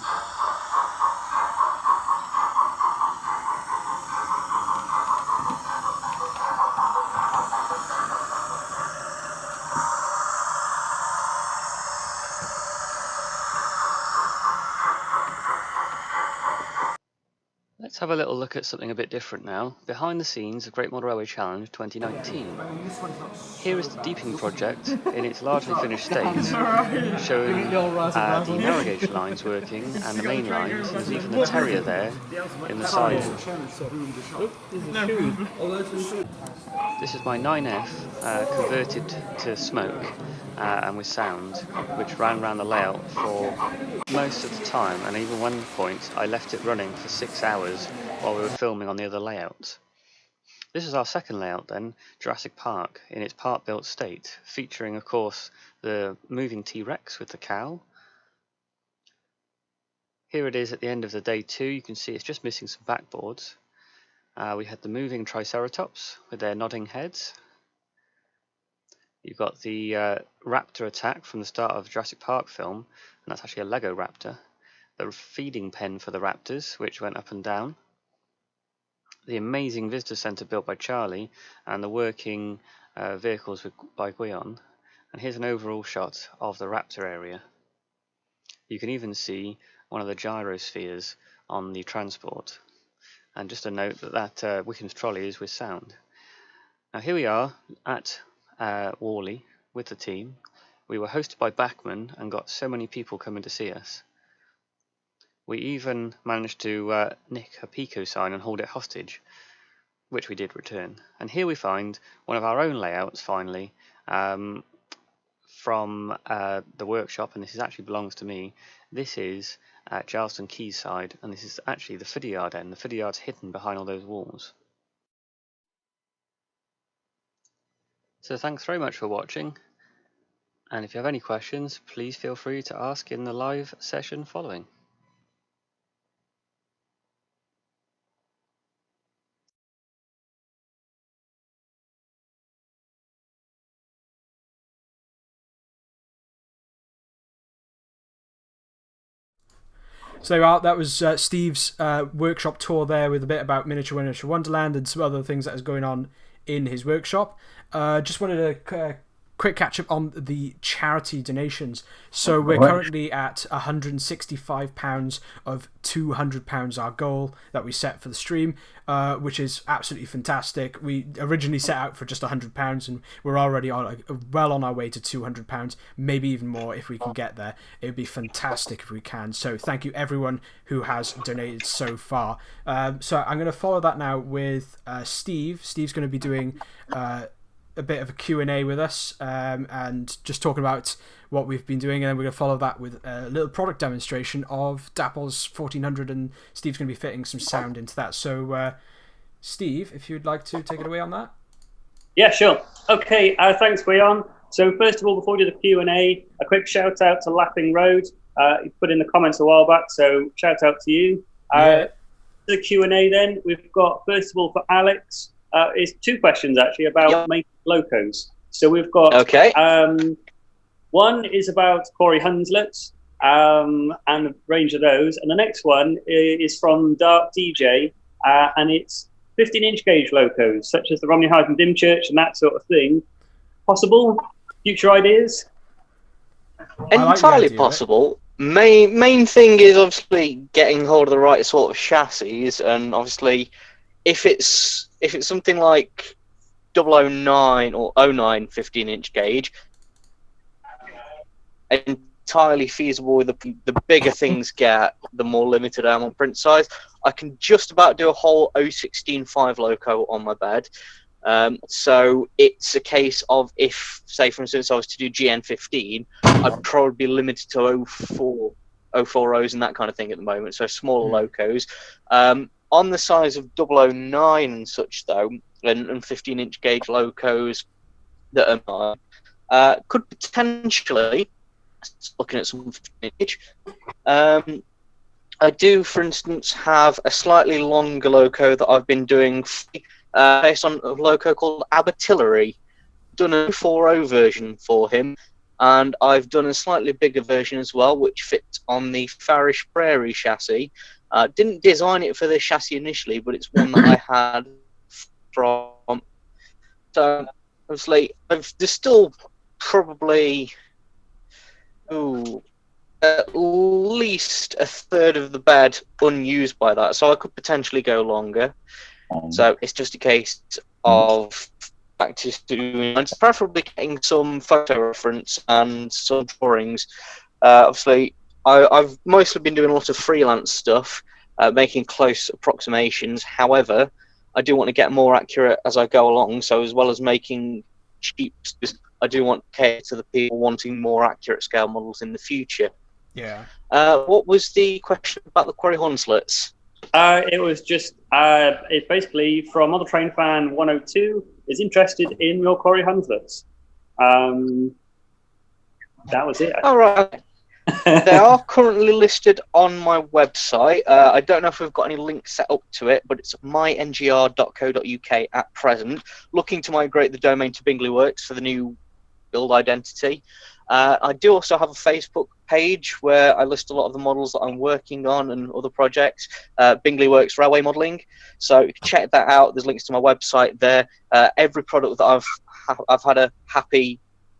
Let's have a little look at something a bit different now. Behind the scenes of Great Model Railway Challenge 2019. Here is the deeping project in its largely finished state, showing the narrow gauge lines working and the main lines. There's even the Terrier there in the side. This is my 9F converted to smoke and with sound, which ran around the layout for most of the time, and even one point I left it running for 6 hours while we were filming on the other layout. This is our second layout then, Jurassic Park, in its part-built state, featuring of course the moving T-Rex with the cow. Here it is at the end of the day 2, you can see it's just missing some backboards. We had the moving Triceratops with their nodding heads. You've got the raptor attack from the start of the Jurassic Park film, and that's actually a Lego raptor. The feeding pen for the raptors, which went up and down. The amazing visitor centre built by Charlie, and the working vehicles by Guion. And here's an overall shot of the raptor area. You can even see one of the gyrospheres on the transport. And just a note that Wickham's trolley is with sound. Now here we are at Worley with the team. We were hosted by Bachman and got so many people coming to see us. We even managed to nick a Pico sign and hold it hostage, which we did return. And here we find one of our own layouts finally from the workshop, and this actually belongs to me. This is at Charleston Quayside, and this is actually the feeder yard end. The feeder yard's hidden behind all those walls. So thanks very much for watching, and if you have any questions, please feel free to ask in the live session following. So that was Steve's workshop tour there, with a bit about Miniature Wonderland and some other things that is going on in his workshop. Just wanted a quick catch up on the charity donations. So we're currently at £165 of £200, our goal that we set for the stream, which is absolutely fantastic. We originally set out for just £100, and we're already well on our way to £200, maybe even more if we can get there. It would be fantastic if we can. So thank you everyone who has donated so far. So I'm going to follow that now with Steve. Steve's going to be doing a bit of a Q&A with us, and just talking about what we've been doing, and then we're going to follow that with a little product demonstration of Dapple's 1400, and Steve's going to be fitting some sound into that. So Steve, if you'd like to take it away on that. Yeah, sure. Okay, thanks, Guion. So first of all, before we do the Q&A, a quick shout out to Lapping Road. You put in the comments a while back, so shout out to you. The Q&A then, we've got, first of all, for Alex, is two questions actually about making locos. So we've got one is about Corey Hunslet and a range of those, and the next one is from Dark DJ, and it's 15-inch gauge locos, such as the Romney Hyde and Dymchurch and that sort of thing. Possible? Future ideas? Entirely possible. Main thing is obviously getting hold of the right sort of chassis, and obviously if it's something like 009 or 09 15-inch gauge, entirely feasible. With the bigger things get, the more limited I am on print size. I can just about do a whole 016.5 loco on my bed. So it's a case of, if, say, for instance, I was to do GN15, I'd probably be limited to 040s and that kind of thing at the moment, so smaller locos. On the size of 009 and such, though, and 15-inch gauge locos that are mine, could potentially, looking at some 15-inch, I do, for instance, have a slightly longer loco that I've been doing based on a loco called Abertillery. Done a 4.0 version for him, and I've done a slightly bigger version as well, which fits on the Farish Prairie chassis. Didn't design it for this chassis initially, but it's one that I had from. So obviously, there's still probably at least a third of the bed unused by that, so I could potentially go longer. So it's just a case of practice doing, and preferably getting some photo reference and some drawings. Obviously, I've mostly been doing a lot of freelance stuff, making close approximations. However, I do want to get more accurate as I go along. So as well as making cheap, I do want to cater to the people wanting more accurate scale models in the future. Yeah. What was the question about the Corey Hunslets? It was just it basically from Model Train Fan 102 is interested in your quarry hundreds. That was it. All right. They are currently listed on my website. I don't know if we've got any links set up to it, but it's mygr.co.uk at present. Looking to migrate the domain to Bingley Works for the new build identity. I do also have a Facebook page where I list a lot of the models that I'm working on and other projects, Bingley Works Railway Modelling. So you can check that out. There's links to my website there. Every product that I've had a happy,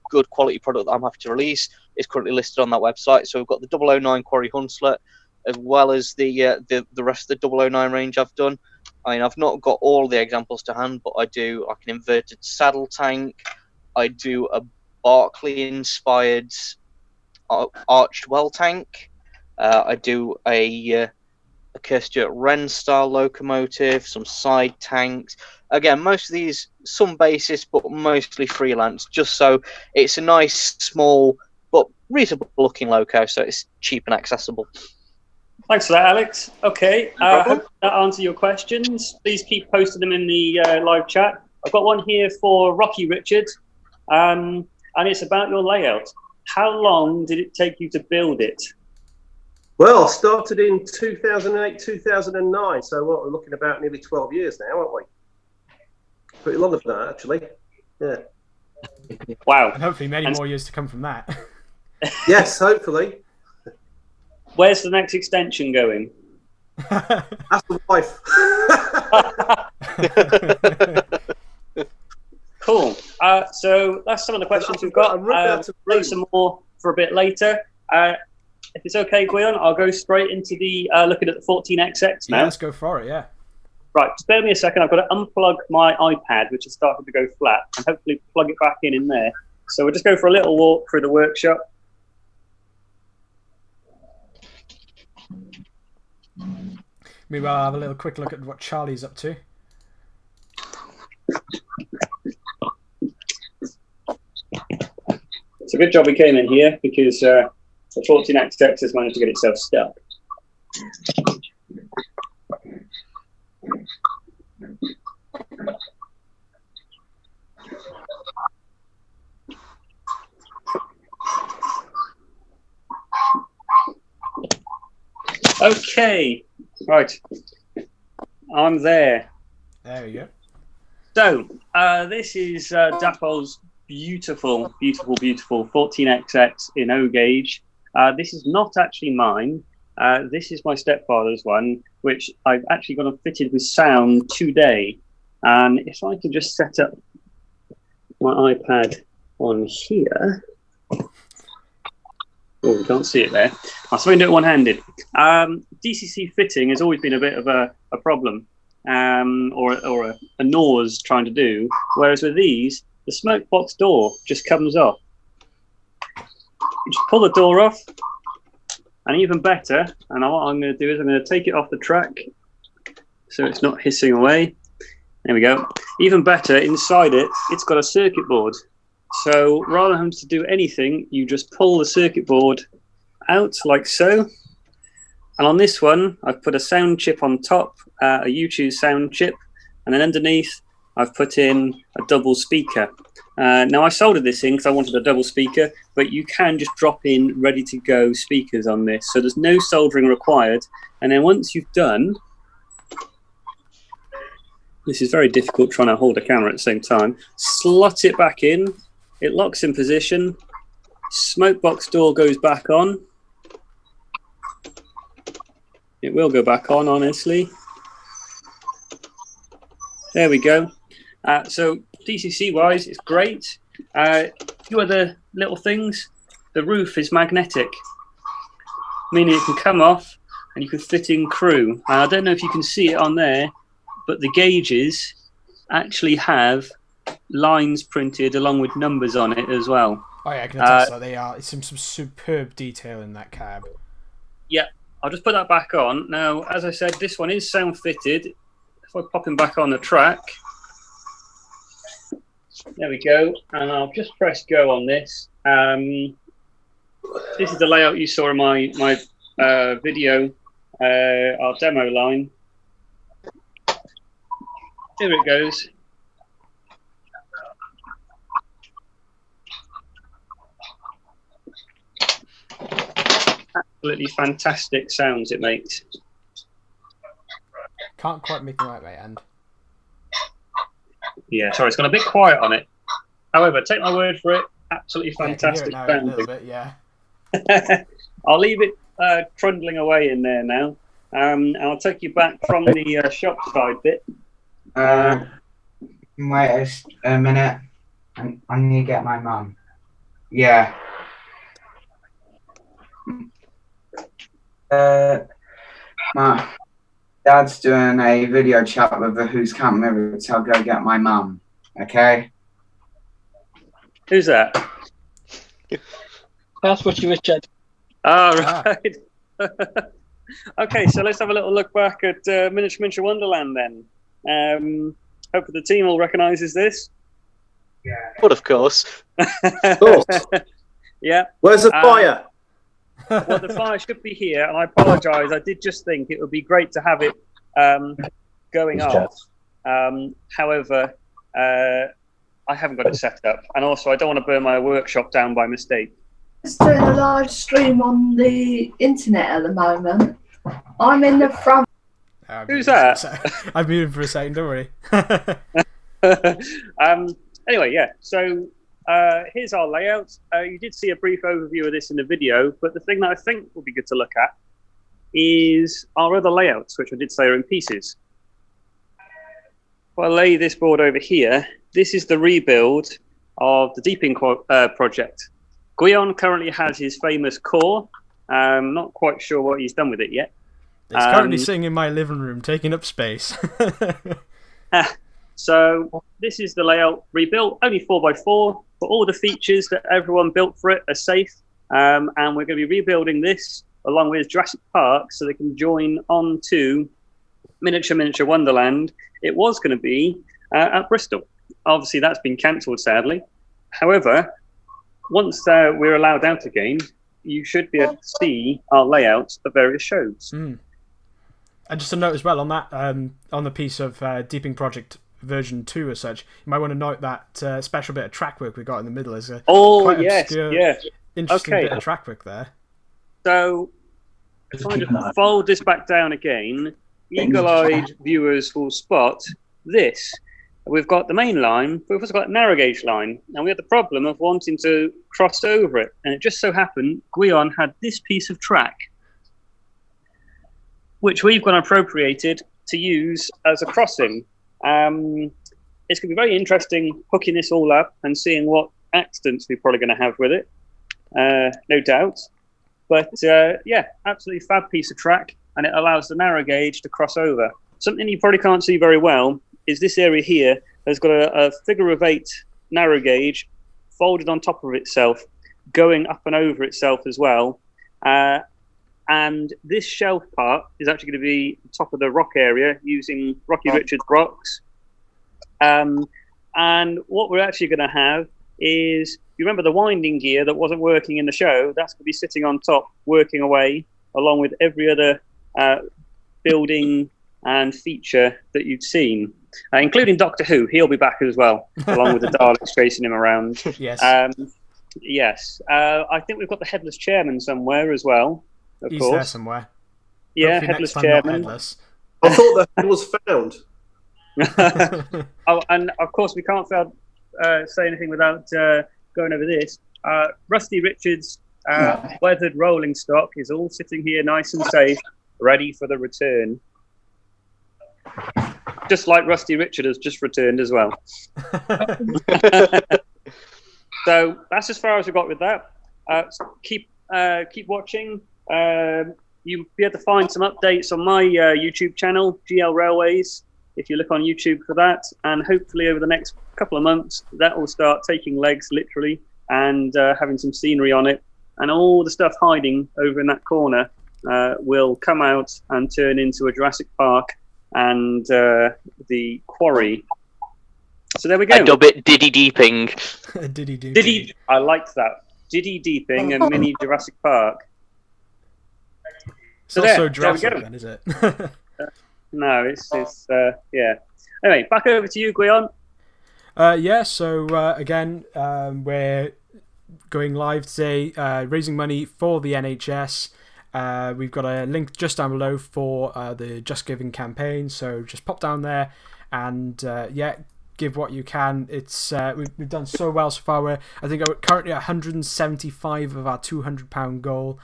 good quality product that I'm happy to release is currently listed on that website. So we've got the 009 Quarry Hunslet, as well as the rest of the 009 range I've done. I mean, I've not got all the examples to hand, but I do like an inverted saddle tank. I do a Barclay-inspired arched well tank. I do a Kirstewart Wren style locomotive, some side tanks. Again, most of these, some basis, but mostly freelance, just so it's a nice, small, but reasonable looking loco, so it's cheap and accessible. Thanks for that, Alex. Okay, hope that answers your questions. Please keep posting them in the live chat. I've got one here for Rocky Richard, and it's about your layout. How long did it take you to build it? Well, started in 2008, 2009. So what, we're looking about nearly 12 years now, aren't we? Pretty longer than that, actually. Yeah. Wow. And hopefully many more years to come from that. Yes, hopefully. Where's the next extension going? Ask the wife. Cool. So that's some of the questions we've got. Leave some more for a bit later. If it's okay, Gwion, I'll go straight into the looking at the 14XX now. Yeah, let's go for it, yeah. Right, just bear me a second. I've got to unplug my iPad, which has started to go flat, and hopefully plug it back in there. So we'll just go for a little walk through the workshop. Meanwhile, I'll have a little quick look at what Charlie's up to. It's a good job we came in here because the 14XX has managed to get itself stuck. Okay, right. I'm there. There we go. So, this is Dapol's beautiful, beautiful, beautiful 14XX in O gauge. This is not actually mine. This is my stepfather's one, which I've actually got fitted with sound today. And if I can just set up my iPad on here. Oh, we can't see it there. I'll try and do it one-handed. DCC fitting has always been a bit of a problem, or a nose trying to do. Whereas with these, the smoke box door just comes off. You just pull the door off, and even better, and what I'm going to do is I'm going to take it off the track so it's not hissing away. There we go. Even better, inside it, it's got a circuit board. So rather than having to do anything, you just pull the circuit board out like so. And on this one, I've put a sound chip on top, a U-Choose sound chip, and then underneath, I've put in a double speaker. Now I soldered this in because I wanted a double speaker, but you can just drop in ready-to-go speakers on this. So there's no soldering required. And then once you've done, this is very difficult trying to hold a camera at the same time, slot it back in. It locks in position. Smoke box door goes back on. It will go back on, honestly. There we go. So DCC-wise, it's great. A few other little things. The roof is magnetic, meaning it can come off and you can fit in crew. I don't know if you can see it on there, but the gauges actually have lines printed along with numbers on it as well. Oh yeah, I can attest that they are. It's some superb detail in that cab. Yeah, I'll just put that back on. Now, as I said, this one is sound fitted. If I pop him back on the track, there we go, and I'll just press go on this. This is the layout you saw in my video, our demo line. here it goes. Absolutely fantastic sounds it makes. Can't quite make them out my end. Yeah, sorry, it's gone a bit quiet on it. However, take my word for it, absolutely Yeah, I can hear fantastic it now a sounding. little bit, yeah. I'll leave it trundling away in there now. And I'll take you back from the shop side bit. Wait a minute. I need to get my mum. Yeah. My dad's doing a video chat with the Who's Counting Mirrors. I'll go get my mum. Okay? Who's that? That's Richie Richard. Oh, right. Okay, so let's have a little look back at Miniature Wonderland then. Hopefully the team all recognises this. Yeah. But of course. Of course. Yeah. Where's the fire? Well, the fire should be here, and I apologise. I did just think it would be great to have it going off. However, I haven't got it set up, and also I don't want to burn my workshop down by mistake. Just doing a live stream on the internet at the moment. I'm in the front. Who's that? I've muted for a second, don't worry. Anyway, yeah, so here's our layout. You did see a brief overview of this in the video, but the thing that I think will be good to look at is our other layouts, which I did say are in pieces. If I lay this board over here, this is the rebuild of the Deeping project. Guion currently has his famous core. Not quite sure what he's done with it yet. It's currently sitting in my living room, taking up space. So this is the layout rebuilt, only 4x4, but all the features that everyone built for it are safe. And we're going to be rebuilding this along with Jurassic Park so they can join on to Miniature Wonderland. It was going to be at Bristol. Obviously, that's been cancelled, sadly. However, once we're allowed out again, you should be able to see our layouts of various shows. And just a note as well on that, on the piece of Deeping Project version 2 as such, you might want to note that special bit of track work we got in the middle as a quite obscure, interesting bit of track work there. So, if I just fold this back down again, eagle-eyed viewers will spot this. We've got the main line, but we've also got a narrow gauge line, and we had the problem of wanting to cross over it. And it just so happened Guion had this piece of track, which we've got appropriated to use as a crossing. It's going to be very interesting hooking this all up and seeing what accidents we're probably going to have with it, no doubt. But yeah, absolutely fab piece of track, and it allows the narrow gauge to cross over. Something you probably can't see very well is this area here has got a figure of 8 narrow gauge folded on top of itself, going up and over itself as well. And this shelf part is actually going to be the top of the rock area using Rocky Richards rocks. And what we're actually going to have is, you remember the winding gear that wasn't working in the show? That's going to be sitting on top, working away, along with every other building and feature that you've seen, including Doctor Who. He'll be back as well, along with the Daleks chasing him around. Yes. Yes. I think we've got the Headless Chairman somewhere as well. Of He's course. there somewhere. Yeah, Hopefully Headless next time not Chairman. headless. I thought the head was found. Oh, and of course we can't say anything without going over this. Rusty Richards' weathered rolling stock is all sitting here nice and safe, ready for the return. Just like Rusty Richard has just returned as well. So that's as far as we got with that. Keep watching. You'll be able to find some updates on my YouTube channel, GL Railways, if you look on YouTube for that. And hopefully over the next couple of months, that will start taking legs, literally, and having some scenery on it. And all the stuff hiding over in that corner will come out and turn into a Jurassic Park and the quarry. So there we go. I dub it Diddy Deeping. Diddy Deeping. Diddy, I liked that. Diddy Deeping and mini Jurassic Park. It's not so Jurassic then, is it? No, it's yeah. Anyway, back over to you, Guion. Yeah, so again, we're going live today, raising money for the NHS. We've got a link just down below for the Just Giving campaign, so just pop down there and yeah, give what you can. It's we've done so well so far. I think we're currently at 175 of our £200 goal,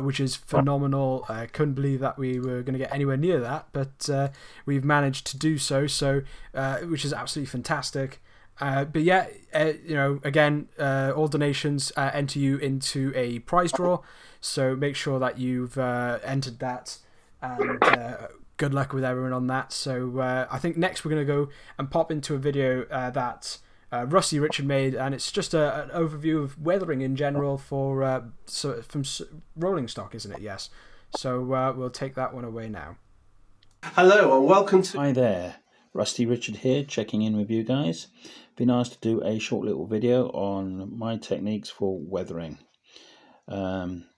which is phenomenal. I couldn't believe that we were going to get anywhere near that, but we've managed to do so, which is absolutely fantastic. But yeah, you know, again, all donations enter you into a prize draw, so make sure that you've entered that, and good luck with everyone on that. So I think next we're going to go and pop into a video that Rusty Richard made, and it's just an overview of weathering in general for from rolling stock, isn't it? Yes. So we'll take that one away now. Hello and welcome to... Hi there, Rusty Richard here, checking in with you guys. Been asked to do a short little video on my techniques for weathering.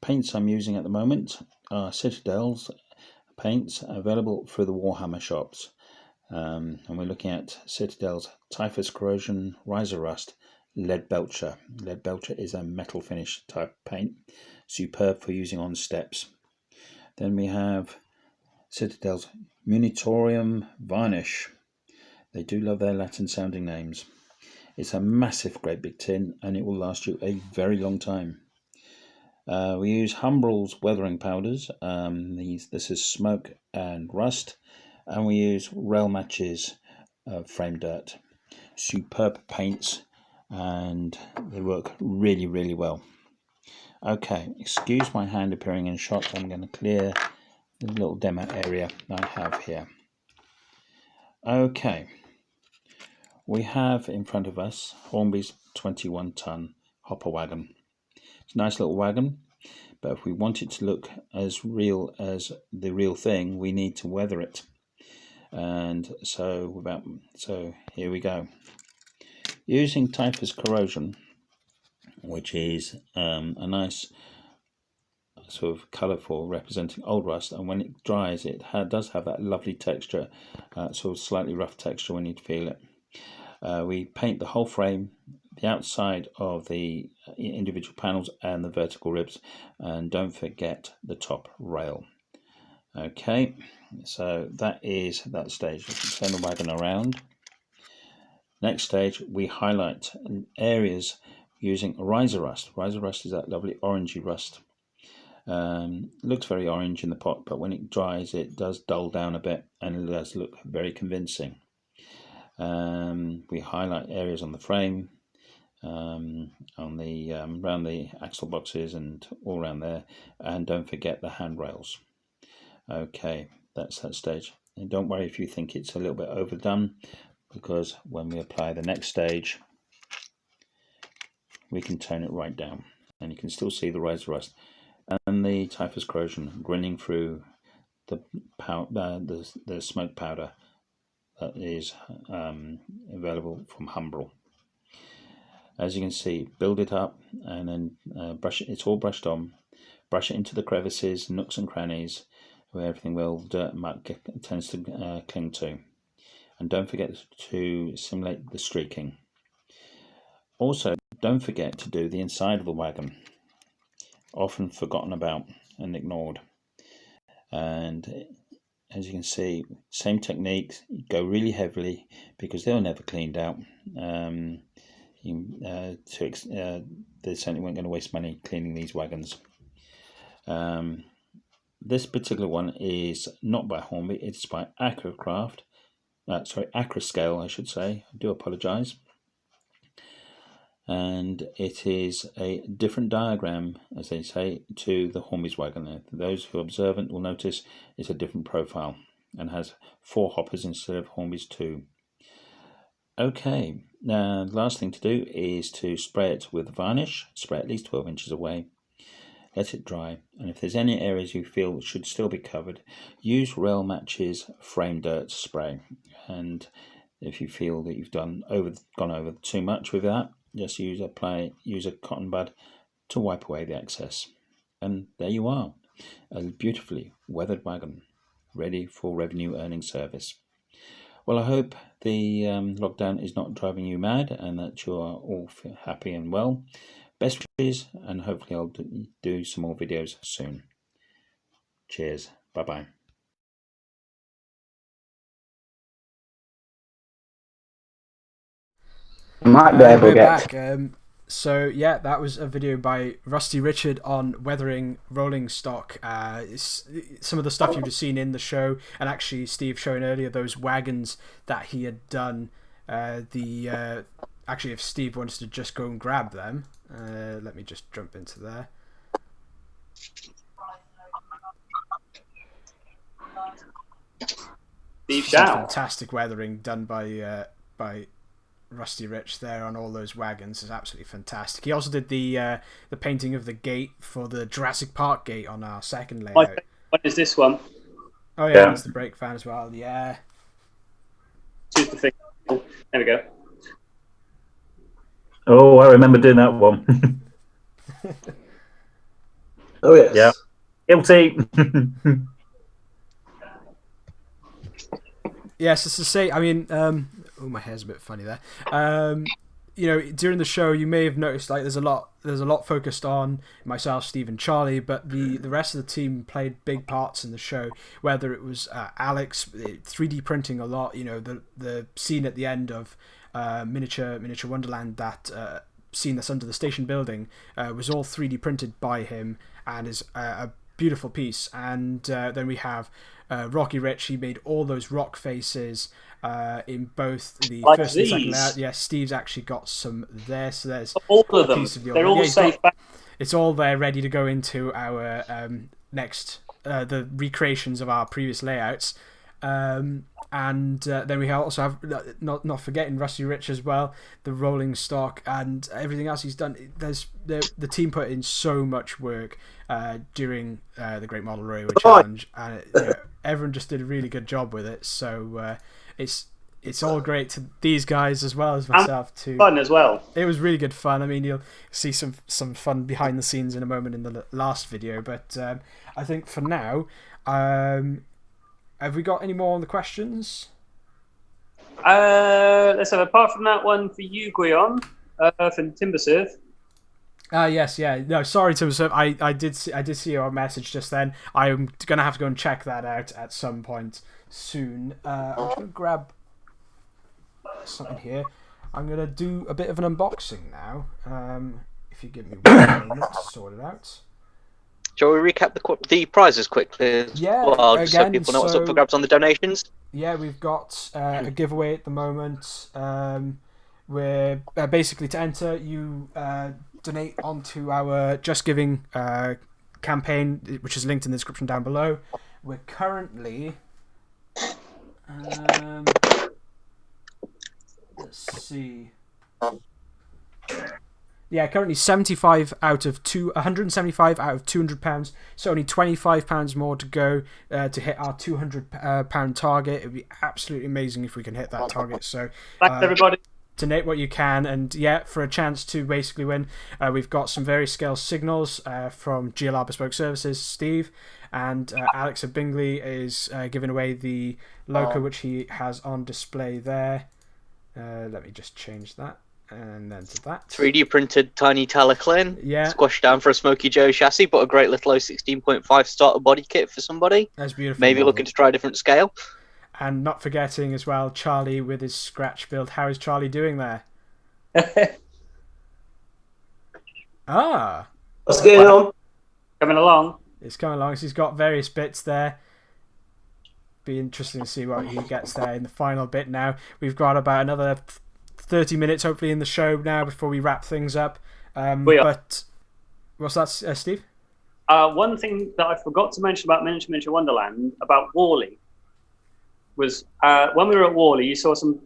Paints I'm using at the moment are Citadel's paints available through the Warhammer shops. And we're looking at Citadel's Typhus Corrosion, Riser Rust, Lead Belcher. Lead Belcher is a metal finish type paint, superb for using on steps. Then we have Citadel's Munitorium Varnish. They do love their Latin sounding names. It's a massive great big tin and it will last you a very long time. We use Humbrol's weathering powders. This is smoke and rust, and we use Rail Match's frame dirt. Superb paints, and they work really, really well. Okay, excuse my hand appearing in shot. I'm going to clear the little demo area I have here. Okay, we have in front of us Hornby's 21-ton hopper wagon. It's a nice little wagon, but if we want it to look as real as the real thing, we need to weather it. And so here we go. Using Typhus Corrosion, which is a nice sort of colour for representing old rust, and when it dries it does have that lovely texture, sort of slightly rough texture when you feel it. We paint the whole frame, the outside of the individual panels and the vertical ribs, and don't forget the top rail. Okay, so that is that stage. You can turn the wagon around. Next stage, we highlight areas using Riser Rust. Riser Rust is that lovely orangey rust. Looks very orange in the pot, but when it dries it does dull down a bit and it does look very convincing. We highlight areas on the frame, on the around the axle boxes and all around there, and don't forget the handrails. Okay, that's that stage. And don't worry if you think it's a little bit overdone, because when we apply the next stage we can tone it right down and you can still see the Riser Rust and the Typhus Corrosion grinning through the smoke powder that is available from Humbrol. As you can see, build it up and then brush it. It's all brushed on. Brush it into the crevices, nooks and crannies where everything will dirt and muck tends to cling to. And don't forget to simulate the streaking. Also, don't forget to do the inside of the wagon. Often forgotten about and ignored. And as you can see, same techniques. Go really heavily because they're never cleaned out. They certainly weren't going to waste money cleaning these wagons. This particular one is not by Hornby. It's by Acrocraft. Acroscale, I should say. I do apologise. And it is a different diagram, as they say, to the Hornby's wagon. Those who are observant will notice it's a different profile and has 4 hoppers instead of Hornby's 2. Okay, now the last thing to do is to spray it with varnish. Spray at least 12 inches away. Let it dry, and if there's any areas you feel should still be covered, use Rail Match's frame dirt spray. And if you feel that you've gone over too much with that, just use a cotton bud to wipe away the excess. And there you are, a beautifully weathered wagon, ready for revenue earning service. Well, I hope the lockdown is not driving you mad and that you are all happy and well. Best wishes, and hopefully I'll do some more videos soon. Cheers. Bye-bye. Might be able We're to get. back. So yeah, that was a video by Rusty Richard on weathering rolling stock. Some of the stuff you've just seen in the show, and actually Steve showing earlier those wagons that he had done. Actually, if Steve wants to just go and grab them, let me just jump into there. Steve Some Shaw. fantastic weathering done by Rusty Rich there on all those wagons. Is absolutely fantastic. He also did the painting of the gate for the Jurassic Park gate on our second layout. What is this one? Oh yeah, that's the brake fan as well. Yeah. Choose the thing. There we go. Oh, I remember doing that one. Oh yes. Yeah. Guilty. Yes, it's to say. I mean, oh, my hair's a bit funny there. You know, during the show, you may have noticed like there's a lot focused on myself, Steve, and Charlie, but the rest of the team played big parts in the show. Whether it was Alex 3D printing a lot, you know, the scene at the end of Miniature Wonderland, that scene that's under the station building, was all 3D printed by him and is a beautiful piece. And then we have Rocky Rich. He made all those rock faces in both the like first these. and second layout. Yeah, Steve's actually got some there, so there's all of a them. piece of the They're all safe back. It's all there ready to go into our next the recreations of our previous layouts. And then we also have, not forgetting Rusty Rich as well, the rolling stock and everything else he's done. The team put in so much work during the Great Model Railway Challenge, and everyone just did a really good job with it. So it's all great to these guys as well as myself too. Fun as well. It was really good fun. I mean, you'll see some fun behind the scenes in a moment in the last video, but I think for now, have we got any more on the questions? Let's have, apart from that one for you, Guion, from Timbersurf. Yes, yeah. No, sorry, Tim. So I did see your message just then. I'm gonna have to go and check that out at some point soon. I'm just gonna grab something here. I'm gonna do a bit of an unboxing now. If you give me 1 moment to sort it out. Shall we recap the prizes quickly? Yeah, just so people know what's up for grabs on the donations. Yeah, we've got a giveaway at the moment. We're basically, to enter, you donate onto our Just Giving campaign, which is linked in the description down below. We're currently, let's see. Yeah, currently 175 out of £200, so only £25 more to go to hit our £200 target. It would be absolutely amazing if we can hit that target. So thanks everybody. Donate what you can, and yeah, for a chance to basically win, we've got some very scale signals from GLR Bespoke Services, Steve, and Alex of Bingley is giving away the loco which he has on display there. Let me just change that. And then to that 3D printed tiny Talaclin, squashed down for a Smoky Joe chassis, but a great little 16.5 starter body kit for somebody. That's beautiful. Maybe looking to try a different scale. And not forgetting as well, Charlie with his scratch build. How is Charlie doing there? What's going on? Coming along. It's coming along. So he's got various bits there. Be interesting to see what he gets there in the final bit. Now we've got about another 30 minutes hopefully in the show now before we wrap things up. But what's that, Steve? One thing that I forgot to mention about Miniature Wonderland, about Worley, was when we were at Worley, you saw some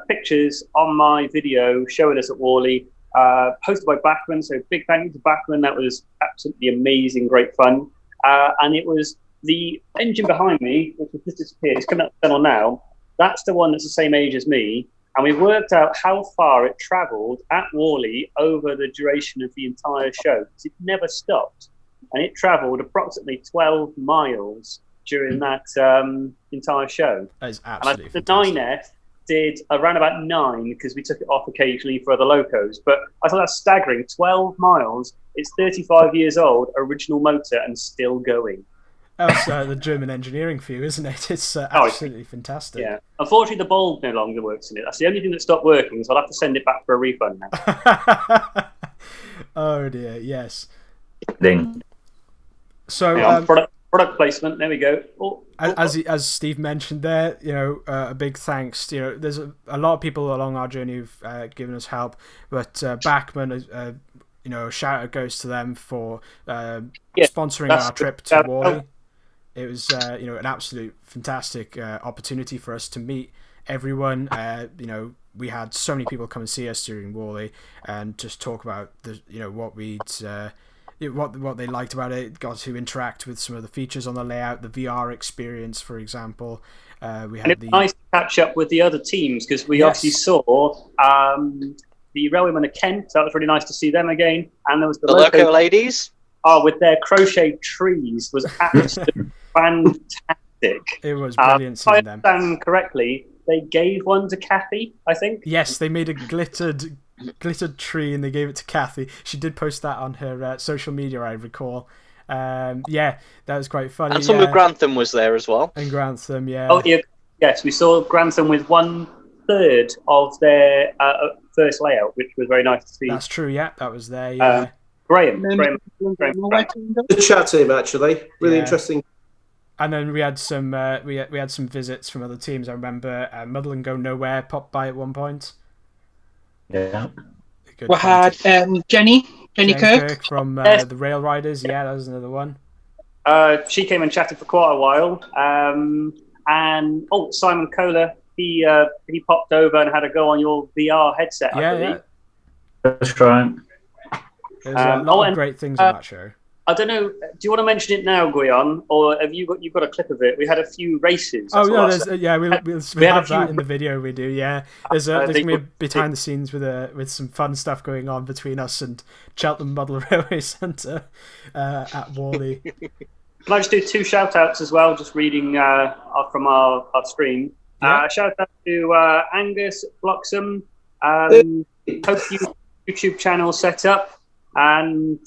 pictures on my video showing us at Worley, posted by Bachman. So big thank you to Bachman. That was absolutely amazing, great fun. And it was the engine behind me, which has just disappeared. It's coming up the tunnel now. That's the one that's the same age as me. And we worked out how far it travelled at Worley over the duration of the entire show. It never stopped. And it travelled approximately 12 miles during that entire show. That is absolutely and the 9F did around about 9 because we took it off occasionally for other locos. But I thought that's staggering. 12 miles. It's 35 years old, original motor, and still going. That's the German engineering for you, isn't it? It's absolutely fantastic. Yeah. Unfortunately, the bulb no longer works in it. That's the only thing that stopped working, so I'll have to send it back for a refund now. Oh dear, yes. Ding. So product placement. There we go. As Steve mentioned there, a big thanks. There's a lot of people along our journey who've given us help, but Bachmann, a shout out goes to them for sponsoring our trip to Whalley. It was an absolute fantastic opportunity for us to meet everyone. We had so many people come and see us during Whalley and just talk about what we'd what they liked about it. Got to interact with some of the features on the layout, the VR experience, for example. We had and it was nice to catch up with the other teams because we obviously saw the Railwaymen of Kent. That was really nice to see them again. And there was the loco ladies. Oh, with their crochet trees was absolutely fantastic. It was brilliant seeing them. If I understand correctly, they gave one to Kathy, I think. Yes, they made a glittered tree and they gave it to Kathy. She did post that on her social media, I recall. That was quite funny. And some of Grantham was there as well. And Grantham, yeah. Oh, yeah. Yes, we saw Grantham with 1/3 of their first layout, which was very nice to see. That's true, yeah. That was there, yeah. Brehm. Good chat to him, actually. Really interesting. And then we had some we had some visits from other teams. I remember Muddle and Go Nowhere popped by at one point. Yeah. We had Jenny Kirk from the Rail Riders. Yeah, that was another one. She came and chatted for quite a while. And Simon Kohler, he popped over and had a go on your VR headset. I believe. That's right. There's a lot of great things on that show. I don't know. Do you want to mention it now, Guion, or have you've got a clip of it? We had a few races. Oh no, we have that in the video. We do, yeah. There's gonna be a behind the scenes with some fun stuff going on between us and Cheltenham Model Railway Centre at Whalley. Can I just do 2 shout outs as well? Just reading from our stream. Yeah. Shout out to Angus Bloxham. Hope YouTube channel set up. And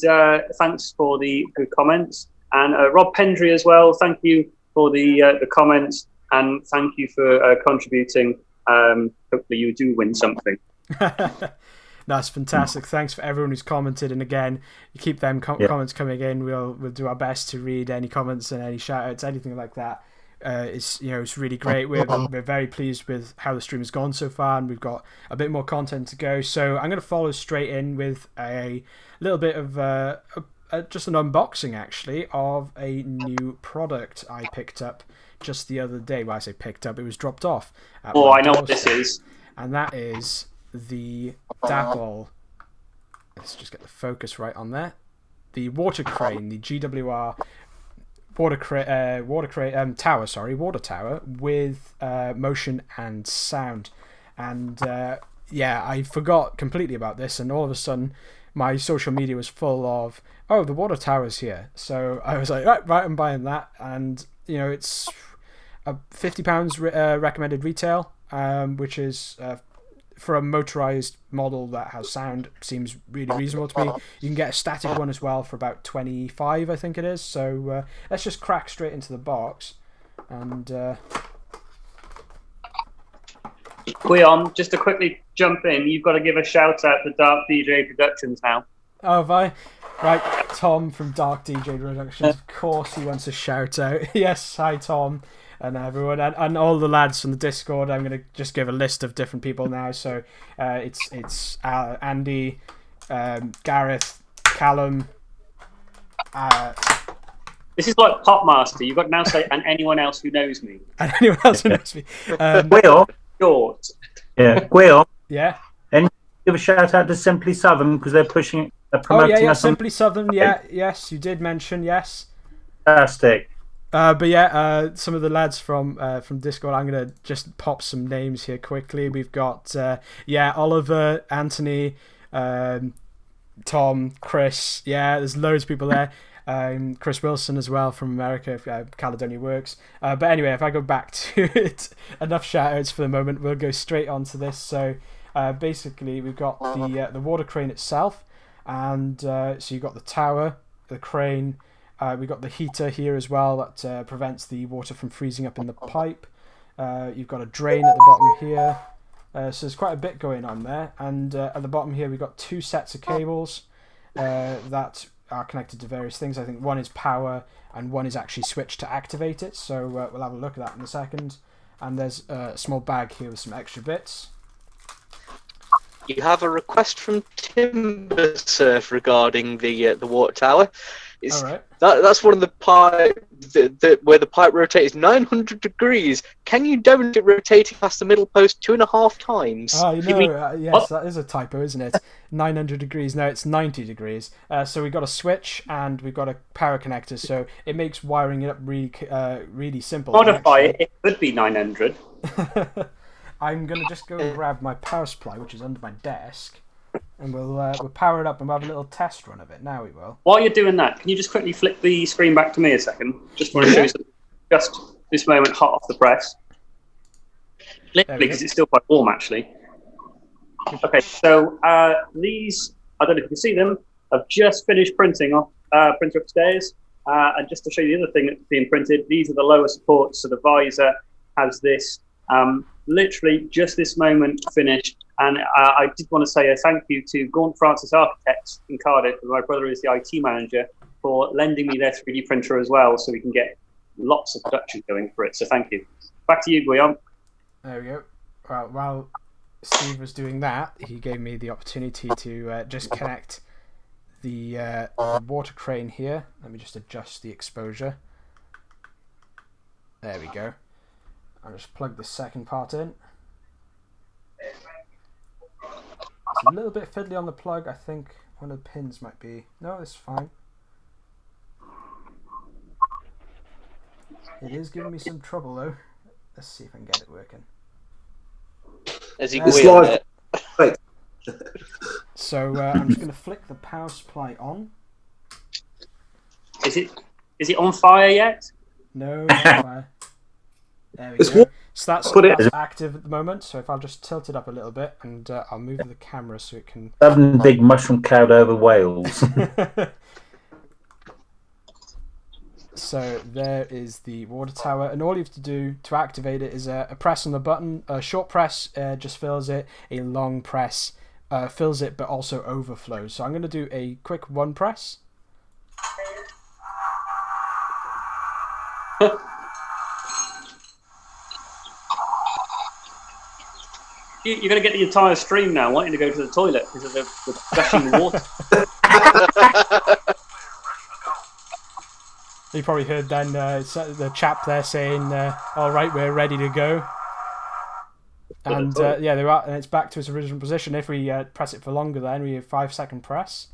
thanks for the good comments. And Rob Pendry as well. Thank you for the comments. And thank you for contributing. Hopefully you do win something. That's fantastic. Thanks for everyone who's commented. And again, you keep them comments coming in. We'll do our best to read any comments and any shout outs, anything like that. It's really great. We're very pleased with how the stream has gone so far, and we've got a bit more content to go. So I'm going to follow straight in with a little bit of just an unboxing, actually, of a new product I picked up just the other day. Well, I say picked up; it was dropped off. I know what this is, and that is the Dapple. Let's just get the focus right on there. The water crane, the GWR. Water tower with motion and sound. And I forgot completely about this, and all of a sudden my social media was full of the water tower's here. So I was like, right, I'm buying that. And it's £50 recommended retail, which is for a motorized model that has sound, seems really reasonable to me. You can get a static one as well for about 25, I think it is. So let's just crack straight into the box. And Guion, just to quickly jump in, you've got to give a shout out to Dark DJ Productions now. Oh, have I? Right, Tom from Dark DJ Productions. Of course, he wants a shout out. Yes, hi Tom. And everyone, and all the lads from the Discord. I'm going to just give a list of different people now. So it's Andy, Gareth, Callum. This is like Popmaster. You've got to now say, and anyone else who knows me. And anyone else who knows me. Short. Yeah, Guion. Yeah. And give a shout out to Simply Southern because they're promoting us. Simply Southern. Yeah, yes, you did mention, yes. Fantastic. But some of the lads from Discord, I'm going to just pop some names here quickly. We've got, Oliver, Anthony, Tom, Chris. Yeah, there's loads of people there. Chris Wilson as well from America, Caledonia Works. But anyway, if I go back to it, enough shout outs for the moment. We'll go straight on to this. So basically, we've got the water crane itself, and so you've got the tower, the crane. We've got the heater here as well that prevents the water from freezing up in the pipe. You've got a drain at the bottom here. So there's quite a bit going on there. And at the bottom here, we've got 2 sets of cables that are connected to various things. I think one is power and one is actually switched to activate it. So we'll have a look at that in a second. And there's a small bag here with some extra bits. You have a request from TimberSurf regarding the water tower. All right. That's one of the pipe where the pipe rotates 900 degrees. Can you demonstrate rotating past the middle post 2.5 times? Yes, that is a typo, isn't it? 900 degrees. No, it's 90 degrees. So we've got a switch and we've got a power connector. So it makes wiring it up really simple. Modify it. It could be 900. I'm gonna just go and grab my power supply, which is under my desk. And we'll power it up and we'll have a little test run of it. Now we will. While you're doing that, can you just quickly flick the screen back to me a second? Just want to show you something. Just this moment, hot off the press. Literally, because it's still quite warm, actually. Okay, so these, I don't know if you can see them, I've just finished printing off printer upstairs. And just to show you the other thing that's being printed, these are the lower supports. So the visor has this. Literally, just this moment finished. And I did want to say a thank you to Gaunt Francis Architects in Cardiff, where my brother is the IT manager, for lending me their 3D printer as well, so we can get lots of production going for it. So thank you. Back to you, Guillaume. There we go. Well, while Steve was doing that, he gave me the opportunity to just connect the water crane here. Let me just adjust the exposure. There we go. I'll just plug the second part in. It's a little bit fiddly on the plug. I think one of the pins might be... No, it's fine. It is giving me some trouble though. Let's see if I can get it working. As you go Right. So I'm just going to flick the power supply on. Is it on fire yet? No, not on fire. There we go. So that's active at the moment. So if I'll just tilt it up a little bit and I'll move the camera so it can... Having a big mushroom cloud over Wales. So there is the water tower, and all you have to do to activate it is a press on the button. A short press just fills it. A long press fills it, but also overflows. So I'm going to do a quick one press. You're going to get the entire stream now, wanting to go to the toilet because of the gushing water. You probably heard then the chap there saying, "All right, we're ready to go." And yeah, they are, and it's back to its original position. If we press it for longer, then we have 5-second press.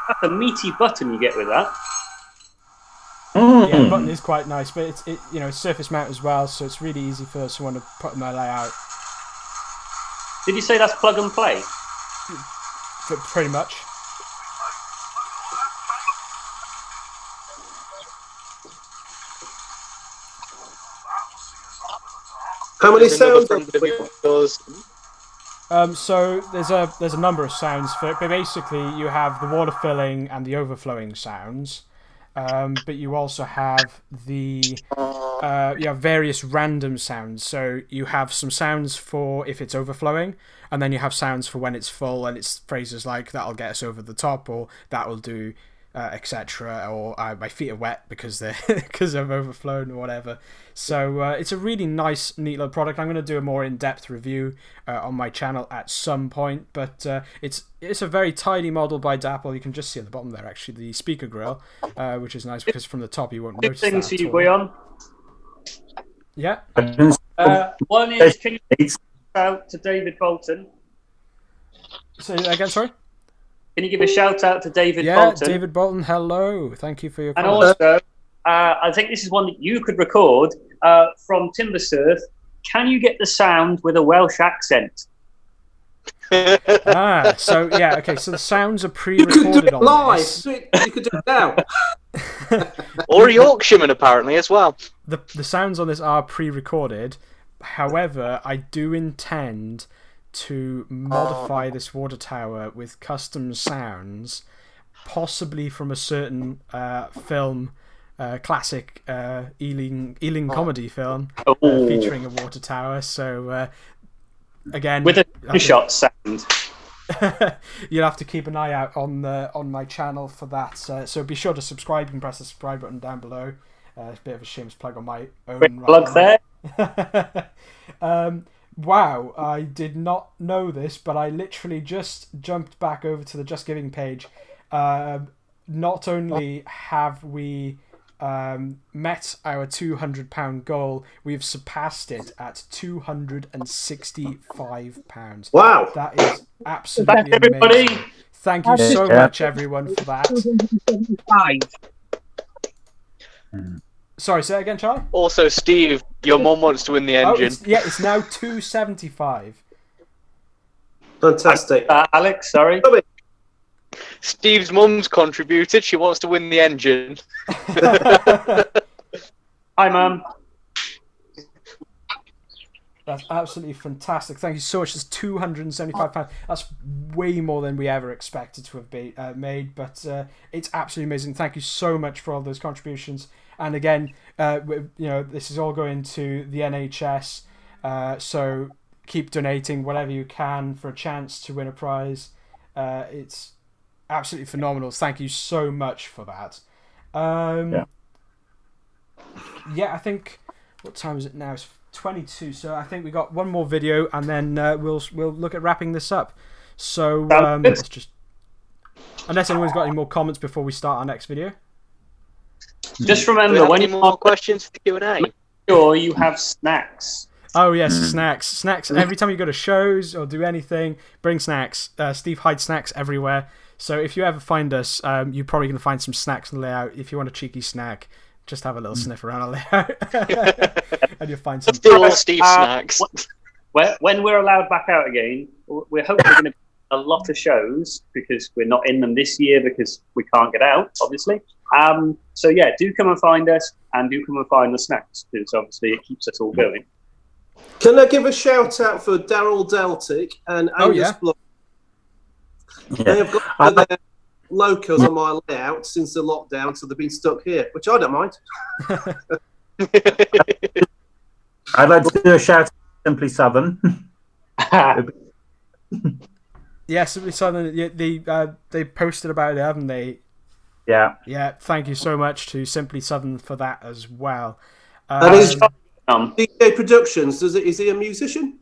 That's a meaty button you get with that. Yeah, the button is quite nice, but it's surface mount as well, so it's really easy for someone to put in their layout. Did you say that's plug and play? Pretty much. How many sounds? So there's a number of sounds for it, but basically you have the water filling and the overflowing sounds. But you also have you have various random sounds. So you have some sounds for if it's overflowing, and then you have sounds for when it's full, and it's phrases like "that'll get us over the top" or "that will do," etc. Or "my feet are wet because I've overflown" or whatever. So it's a really nice, neat little product. I'm going to do a more in-depth review on my channel at some point, but it's a very tiny model by Dapple. You can just see at the bottom there, actually, the speaker grill, which is nice because from the top you won't notice that. Things for you, Guillaume. Yeah. One is, can you shout out to David Bolton? Say that again, sorry? Can you give a shout out to David Bolton? Yeah, David Bolton, hello. Thank you for your And comment. also, I think this is one that you could record from TimberSurf. Can you get the sound with a Welsh accent? So yeah, okay. So the sounds are You can do pre-recorded it on live. this. You could do it now. Or a Yorkshireman, apparently, as well. The sounds on this are pre-recorded. However, I do intend to modify this water tower with custom sounds, possibly from a certain film, classic Ealing comedy film featuring a water tower. So again, with a shot sound. You'll have to keep an eye out on my channel for that. So be sure to subscribe. You can press the subscribe button down below. It's a bit of a shameless plug on my own. Quick plug there. Wow, I did not know this, but I literally just jumped back over to the Just Giving page. Not only have we met our £200 goal, we've surpassed it at £265. Wow. That is absolutely amazing. Thank you so much, everyone, for that. Sorry, say that again, Charlie? Also, Steve, your mum wants to win the engine. It's now 275. Fantastic. Alex, sorry. Steve's mum's contributed. She wants to win the engine. Hi, Mum. That's absolutely fantastic. Thank you so much. That's £275. That's way more than we ever expected to have made, but it's absolutely amazing. Thank you so much for all those contributions. And again, this is all going to the NHS, so keep donating whatever you can for a chance to win a prize. It's absolutely phenomenal. Thank you so much for that. I think, what time is it now? It's 22, so I think we got one more video, and then we'll look at wrapping this up. So let's just, unless anyone's got any more comments before we start our next video. Just remember, when you more questions for the Q&A, make sure you have snacks. Oh yes, snacks. Every time you go to shows or do anything, bring snacks. Steve hides snacks everywhere. So if you ever find us, you're probably going to find some snacks on the layout. If you want a cheeky snack, just have a little sniff around the layout, and you'll find some. Still Steve snacks. When we're allowed back out again, we're hopefully going to a lot of shows, because we're not in them this year because we can't get out, obviously. So yeah, do come and find us, and do come and find the snacks, because obviously it keeps us all going. Can I give a shout out for Daryl Deltic and Angus Block? They have got their locals on my layout since the lockdown, so they've been stuck here, which I don't mind. I'd like to do a shout out to Simply Southern. Yeah, Simply Southern. They posted about it, haven't they? Yeah. Yeah. Thank you so much to Simply Southern for that as well. And is DJ Productions? Is he a musician?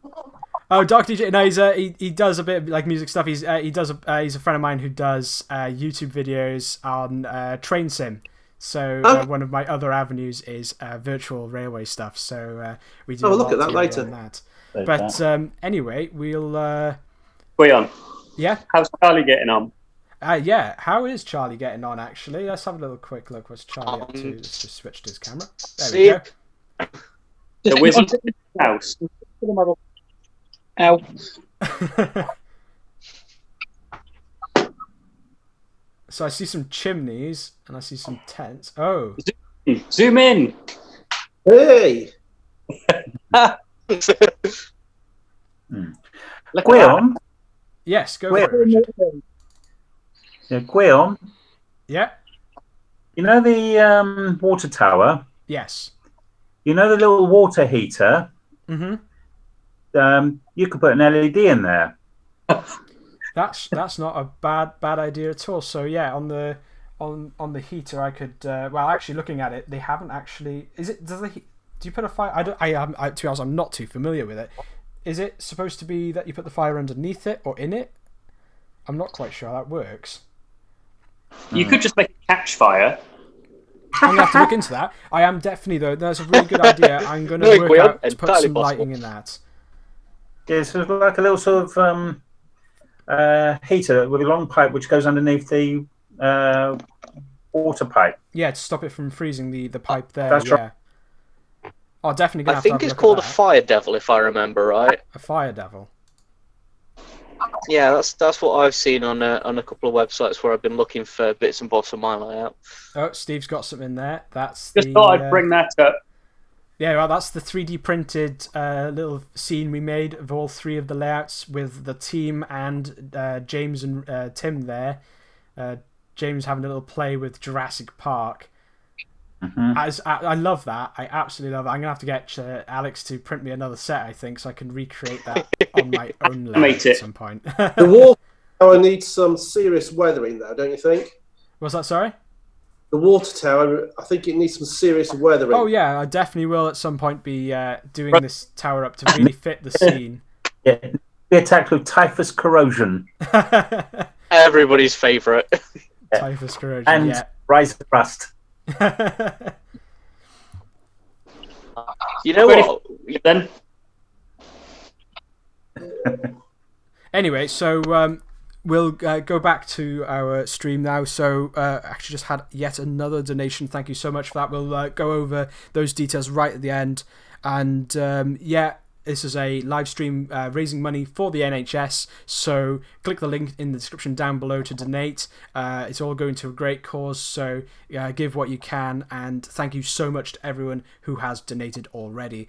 Oh, Dark DJ. No, he does a bit of, like, music stuff. He's a friend of mine who does YouTube videos on train sim. So one of my other avenues is virtual railway stuff. So we do. Look at that later. On that. But anyway, we'll. Leon. Yeah. How's Charlie getting on? Yeah. How is Charlie getting on? Actually, let's have a little quick look. What's Charlie up to? Let's just switch to his camera. There we go. The wizard's house. Ow. So I see some chimneys and I see some tents. Oh. Zoom in. Hey. Guillaume? Yes, go for it, Richard. Yeah, Guillaume? Yeah? You know the water tower? Yes. You know the little water heater? Mm-hmm. You could put an LED in there. That's not a bad idea at all. So yeah, on the heater, I could. Well, actually, looking at it, they haven't actually. Do you put a fire? To be honest, I'm not too familiar with it. Is it supposed to be that you put the fire underneath it or in it? I'm not quite sure how that works. You could just make a catch fire. I'm gonna have to look into that. I am definitely, though. That's a really good idea. I'm gonna work out to put some lighting in that. Yeah, it's sort of like a little sort of heater with a long pipe which goes underneath the water pipe. Yeah, to stop it from freezing the pipe there. That's right. Oh, definitely gonna I have to think have it's a look called at a that. fire devil, if I remember right. A fire devil. Yeah, that's what I've seen on a couple of websites where I've been looking for bits and bobs for my layout. Oh, Steve's got something in there. That's Just the, thought I'd bring that up. Yeah, well, that's the 3D printed little scene we made of all three of the layouts with the team and James and Tim there. James having a little play with Jurassic Park. I love that. I absolutely love it. I'm going to have to get Alex to print me another set, I think, so I can recreate that on my own layout at some point. The water tower needs some serious weathering, though, don't you think? What's that, sorry? The water tower, I think it needs some serious weathering. Oh, yeah, I definitely will at some point be doing this tower up to really fit the scene. Yeah, be attacked with typhus corrosion. Everybody's favourite. Typhus corrosion, and yeah. rise of rust. You know what? Then. Anyway, so we'll go back to our stream now. So actually just had yet another donation. Thank you so much for that. We'll go over those details right at the end. And yeah, this is a live stream raising money for the NHS. So click the link in the description down below to donate. It's all going to a great cause. So give what you can. And thank you so much to everyone who has donated already.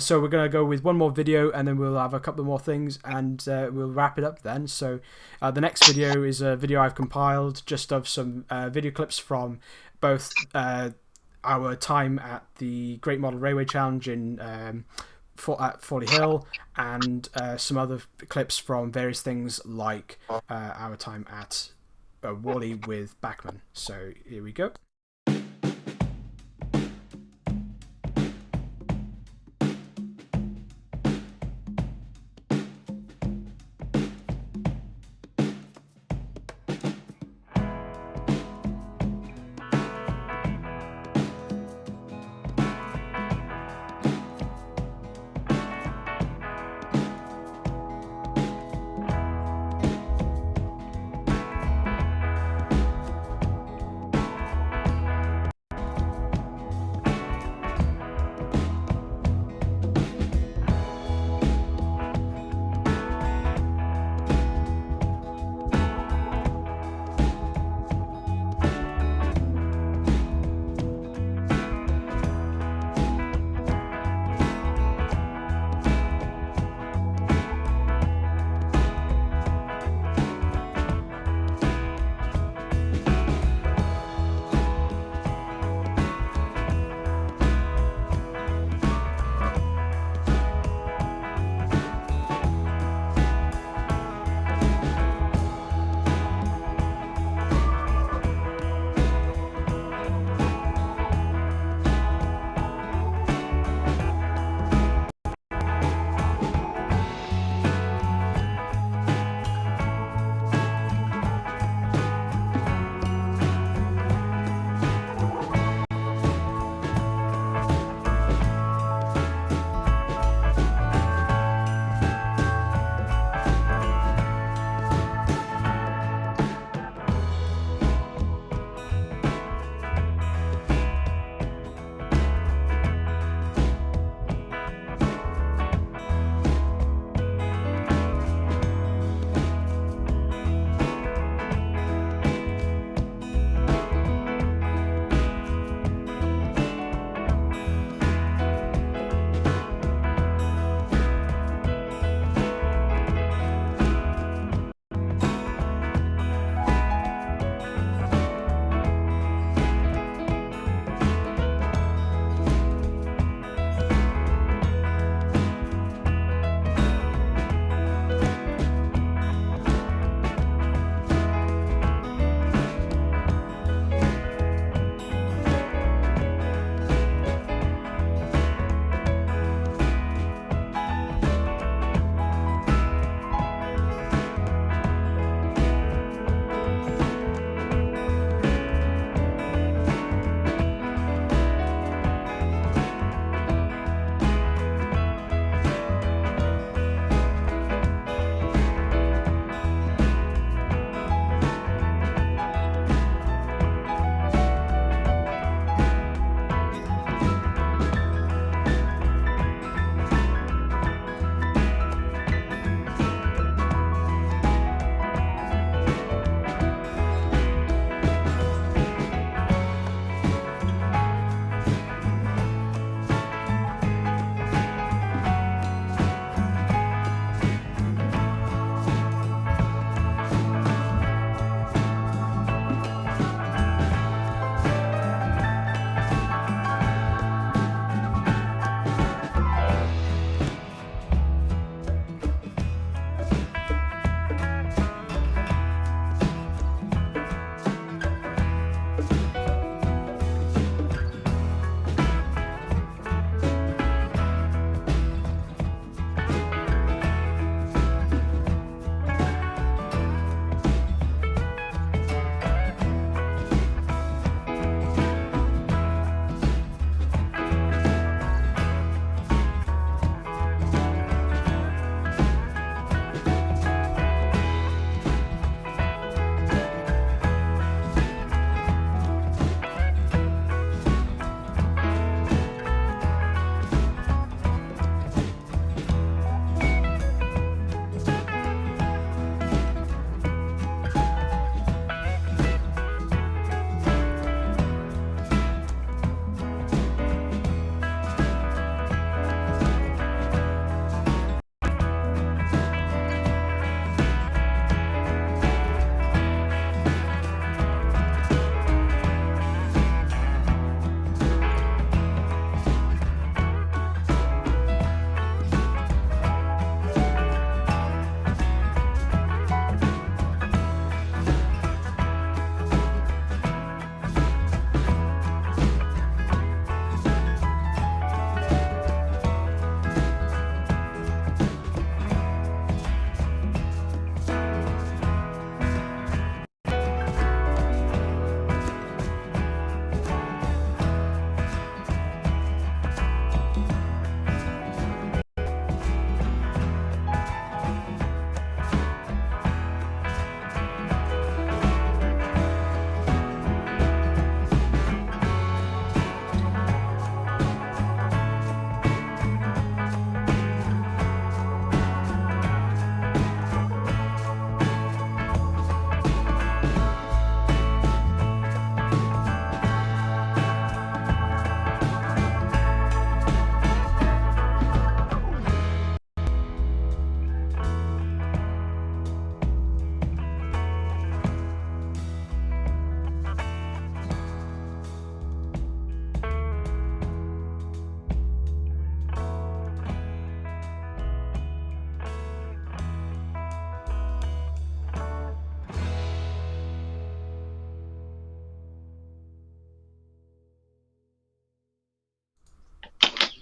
So we're going to go with one more video and then we'll have a couple more things and we'll wrap it up then. So the next video is a video I've compiled just of some video clips from both our time at the Great Model Railway Challenge in at Forley Hill and some other clips from various things like our time at Wally with Bachman. So here we go.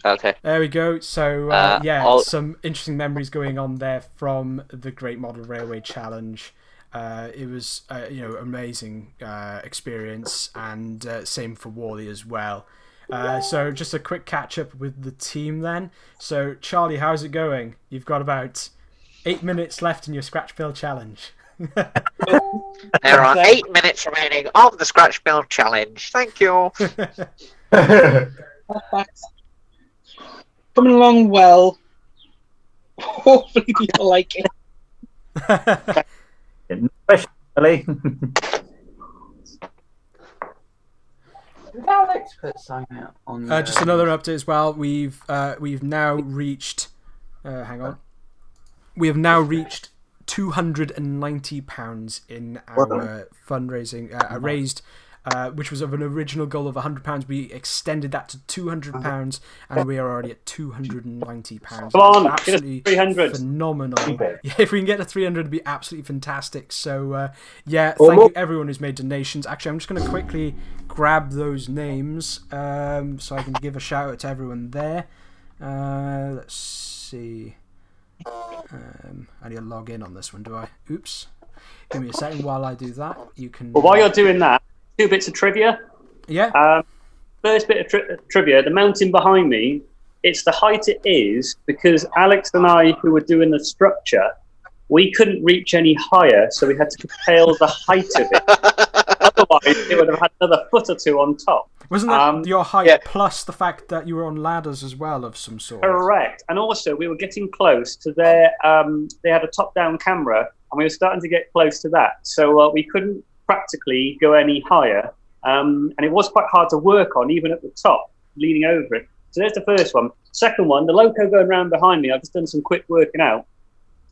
Okay. There we go. So, yeah, I'll- some interesting memories going on there from the Great Model Railway Challenge. It was, amazing experience, and same for Wally as well. So, just a quick catch up with the team then. So, Charlie, how's it going? You've got about 8 minutes left in your Scratchbuilt Challenge. There are 8 minutes remaining of the Scratchbuilt Challenge. Thank you. Coming along well. Hopefully people like it. Especially. Did Alex put something out on Just another update as well. We've now reached. Hang on. We have now reached £290 in our fundraising. Raised, which was of an original goal of £100. We extended that to £200, and we are already at £290. Come on, absolutely get us 300. Phenomenal. Yeah, if we can get to 300, it'd be absolutely fantastic. So, yeah, thank you everyone who's made donations. Actually, I'm just going to quickly grab those names so I can give a shout out to everyone there. Let's see. I need to log in on this one, do I? Oops. Give me a second while I do that. You can. Well, while you're doing that, 2 bits of trivia. Yeah. First bit of trivia: the mountain behind me. It's the height it is because Alex and I, who were doing the structure, we couldn't reach any higher, so we had to curtail the height of it. Otherwise, it would have had another foot or two on top. Wasn't that your height plus the fact that you were on ladders as well of some sort? Correct. And also, we were getting close to their. They had a top-down camera, and we were starting to get close to that. So we couldn't practically go any higher, and it was quite hard to work on, even at the top, leaning over it. So there's the first one. Second one, the loco going around behind me. I've just done some quick working out.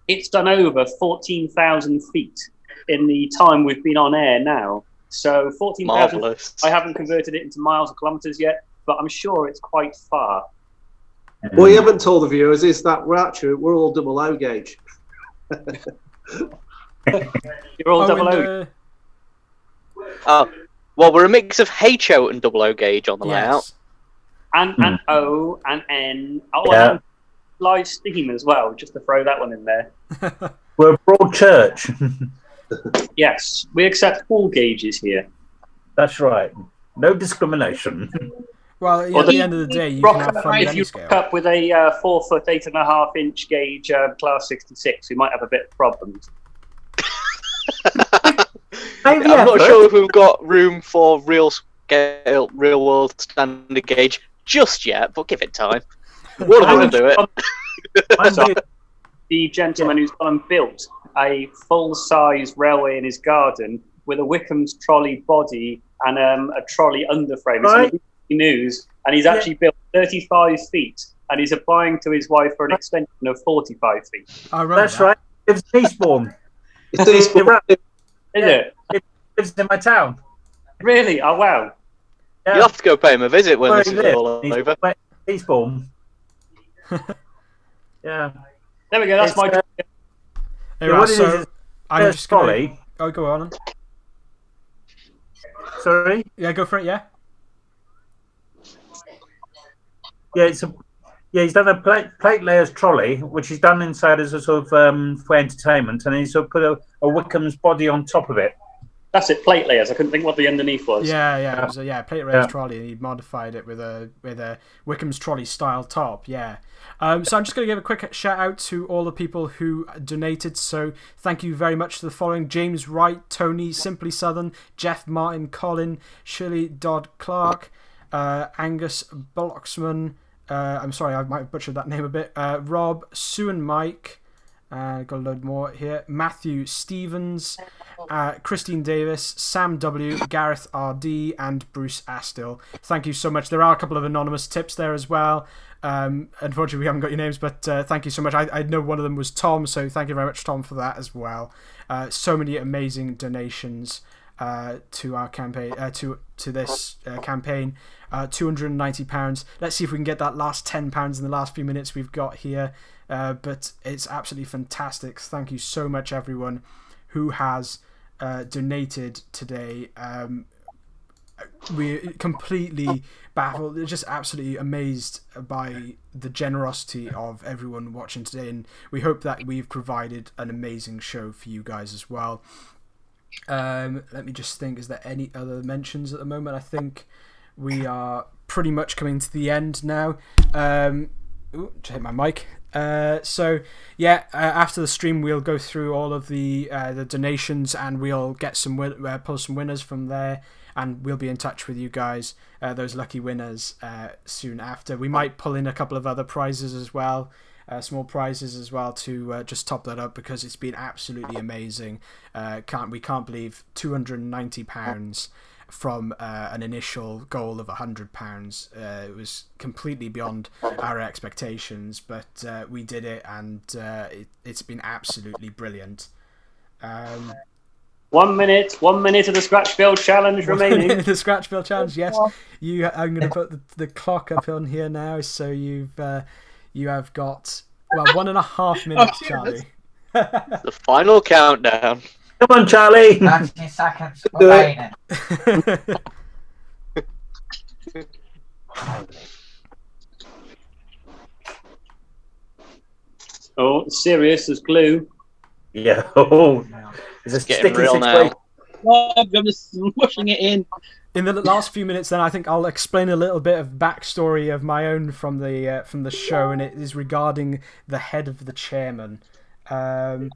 It's done over 14,000 feet in the time we've been on air now. So 14,000. I haven't converted it into miles or kilometres yet, but I'm sure it's quite far. What you haven't told the viewers is that we're all double O gauge. You're all double O. Well, we're a mix of HO and double O gauge on the layout. And O and N. Oh, Yeah. and live steam as well, just to throw that one in there. We're a broad church. Yes, we accept all gauges here. That's right. No discrimination. Well, at the end of the day, you can have fun with If any you scale. rock up with a 4 foot 8.5 inch gauge class 66, we might have a bit of problems. I'm not sure if we've got room for real scale, real world standard gauge just yet, but give it time. One of us will do it. So, the gentleman who's gone and built a full-size railway in his garden with a Wickham's trolley body and a trolley underframe. It's in the news, and he's actually built 35 feet, and he's applying to his wife for an extension of 45 feet. That's right. It's Eastbourne. It's Eastbourne. Is it? It lives in my town. Really? Oh, wow. Yeah. You'll have to go pay him a visit when Where this he is lives. all He's over. Eastbourne. Yeah. There we go. That's my. Hey, what Raz, it so is I'm there's just gonna. trolley. Oh, go on. Sorry? Yeah, go for it. Yeah. Yeah, he's done a plate layers trolley, which he's done inside as a sort of for entertainment, and he's sort of put a Wickham's body on top of it. That's it, plate layers. I couldn't think what the underneath was. Yeah, it was a plate raised trolley, and he modified it with a Wickham's trolley style top. Yeah. So I'm just going to give a quick shout out to all the people who donated. So thank you very much to the following: James Wright, Tony, Simply Southern, Jeff Martin, Colin, Shirley Dodd Clark, Angus Bloxman. I'm sorry, I might have butchered that name a bit. Rob, Sue and Mike. Got a load more here. Matthew Stevens, Christine Davis, Sam W, Gareth RD, and Bruce Astill. Thank you so much. There are a couple of anonymous tips there as well. Unfortunately, we haven't got your names, but thank you so much. I know one of them was Tom, so thank you very much, Tom, for that as well. So many amazing donations to our campaign, to this campaign. £290. Let's see if we can get that last £10 in the last few minutes we've got here. But it's absolutely fantastic. Thank you so much, everyone who has donated today. we're completely baffled. They're just absolutely amazed by the generosity of everyone watching today, and we hope that we've provided an amazing show for you guys as well. Let me just think, is there any other mentions at the moment? I think we are pretty much coming to the end now. Just hit my mic. So yeah, after the stream we'll go through all of the donations, and we'll get pull some winners from there, and we'll be in touch with you guys, those lucky winners, soon after. We might pull in a couple of other prizes as well, small prizes as well, to just top that up, because it's been absolutely amazing. We can't believe £290 from an initial goal of £100. It was completely beyond our expectations, but we did it, and it's been absolutely brilliant. 1 minute of the Scratch Build challenge remaining. The Scratch Build challenge, yes. I'm going to put the clock up on here now, so you have got 1.5 minutes, Charlie. The final countdown. Come on, Charlie. 90 seconds remaining. Oh, serious as glue. Yeah. Oh, it's a getting sticky real situation. Oh, I'm just mushing it in. In the last few minutes, then I think I'll explain a little bit of backstory of my own from the show, and it is regarding the head of the chairman. I've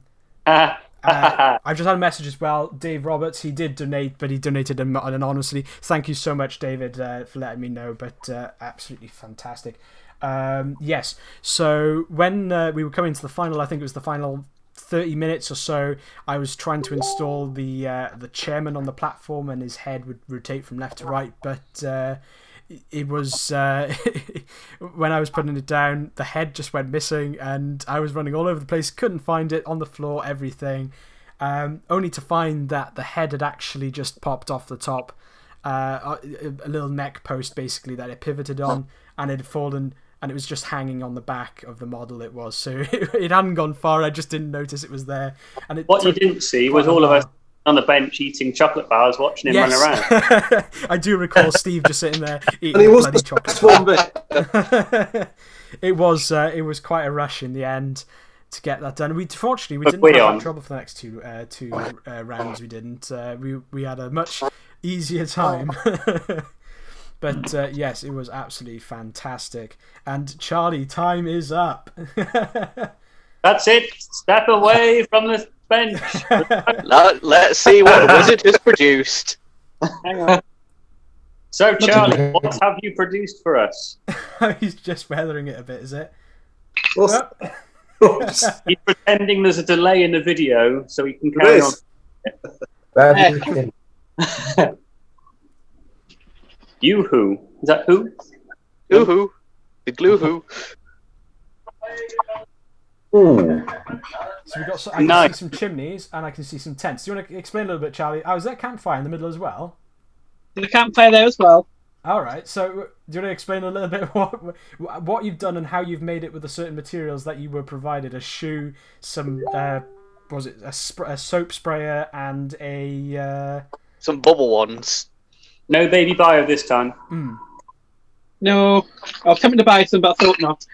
just had a message as well. Dave Roberts, he did donate, but he donated anonymously. Thank you so much, David, for letting me know. But absolutely fantastic. Yes. So when we were coming to the final, I think it was the final 30 minutes or so, I was trying to install the chairman on the platform, and his head would rotate from left to right, but it was when I was putting it down, the head just went missing, and I was running all over the place, couldn't find it, on the floor, everything, only to find that the head had actually just popped off the top, a little neck post basically that it pivoted on, and it had fallen, and it was just hanging on the back of the model. It was, so it hadn't gone far. I just didn't notice it was there. And What you didn't see was all of us on the bench eating chocolate bars, watching him run around. I do recall Steve just sitting there eating And he was bloody the chocolate one bar. bit. It was quite a rush in the end to get that done. Fortunately we didn't have that trouble for the next two rounds. We didn't. We had a much easier time. But yes, it was absolutely fantastic. And Charlie, time is up. That's it. Step away from the bench. Let's see what the wizard has produced. Hang on. So, Charlie, what have you produced for us? He's just weathering it a bit, is it? He's pretending there's a delay in the video so he can carry on. Yoo-hoo. Is that who? Yoo-hoo. The glue-hoo. Ooh. So we got. I can see some chimneys and I can see some tents. Do you want to explain a little bit, Charlie? Oh, is that campfire in the middle as well? There's a campfire there as well. All right. So do you want to explain a little bit what you've done and how you've made it with the certain materials that you were provided? A shoe, some was it a soap sprayer and a some bubble ones. No baby bio this time. No, I was tempted to buy some, but I thought not.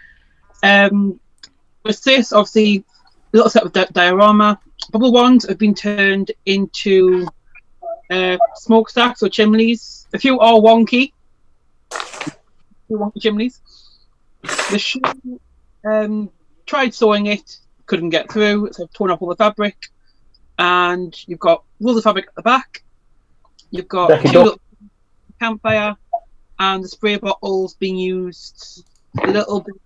With this, obviously, a little set of diorama. Bubble ones have been turned into smokestacks or chimneys. A few are wonky. Wonky chimneys. The shoe, tried sewing it, couldn't get through, so I've torn off all the fabric. And you've got rolls of fabric at the back. You've got two little campfire, and the spray bottles being used a little bit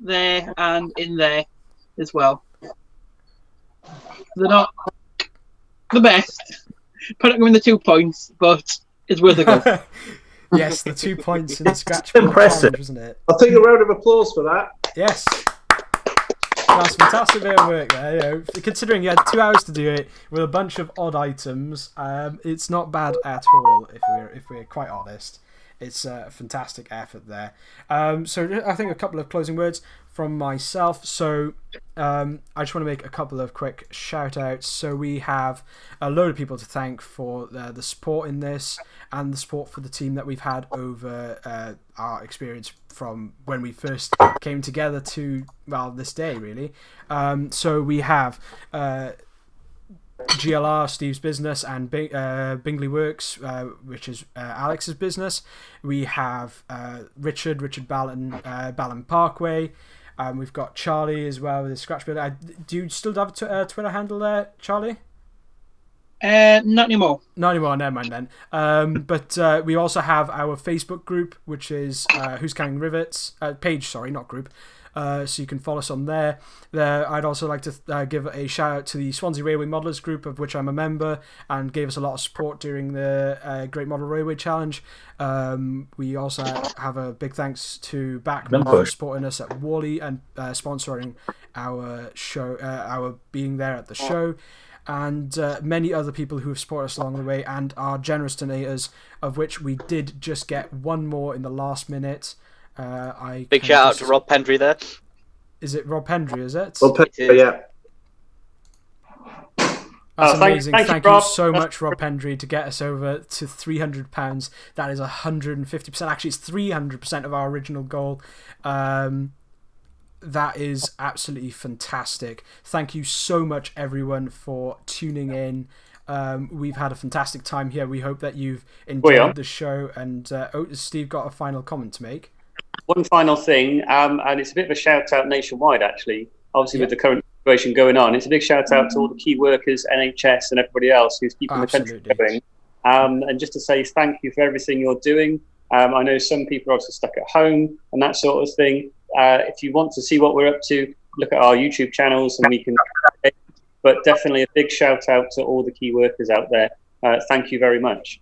there and in there as well. They're not the best. Putting them in the 2 points, but it's worth a go. Yes, the 2 points in the scratch. Impressive, isn't it? I'll take a round of applause for that. Yes. That's a fantastic bit of work there. You know, considering you had 2 hours to do it with a bunch of odd items, it's not bad at all. If we're quite honest, It's a fantastic effort there. So I think a couple of closing words from myself. So I just want to make a couple of quick shout outs. So we have a load of people to thank for the support in this and the support for the team that we've had over our experience from when we first came together to, well, this day really. So we have GLR, Steve's business, and Bingley Works, which is Alex's business. We have Richard Ballon, Ballon Parkway. We've got Charlie as well with his Scratchbuilt. Do you still have a Twitter handle there, Charlie? Not anymore. Not anymore, never mind then. But we also have our Facebook group, which is Who's Counting Rivets? Page, sorry, not group. So you can follow us on there. I'd also like to give a shout out to the Swansea Railway Modellers group, of which I'm a member, and gave us a lot of support during the Great Model Railway Challenge. We also have a big thanks to Backman for supporting us at Wally and sponsoring our show, our being there at the show. And many other people who have supported us along the way and are generous donators, of which we did just get one more in the last minute. Big shout out to Rob Pendry there. Is it Rob Pendry, is it? Rob Pendry, yeah. That's amazing. Thank you Rob. so much, Rob Pendry, to get us over to £300. That is 150%. Actually, it's 300% of our original goal. That is absolutely fantastic. Thank you so much, everyone, for tuning in. We've had a fantastic time here. We hope that you've enjoyed the show. And Steve got a final comment to make. One final thing, and it's a bit of a shout out nationwide, actually. Obviously, with the current situation going on, it's a big shout out to all the key workers, NHS, and everybody else who's keeping the country going. And just to say thank you for everything you're doing. I know some people are also stuck at home and that sort of thing. If you want to see what we're up to, look at our YouTube channels and we can. But definitely a big shout out to all the key workers out there. Thank you very much.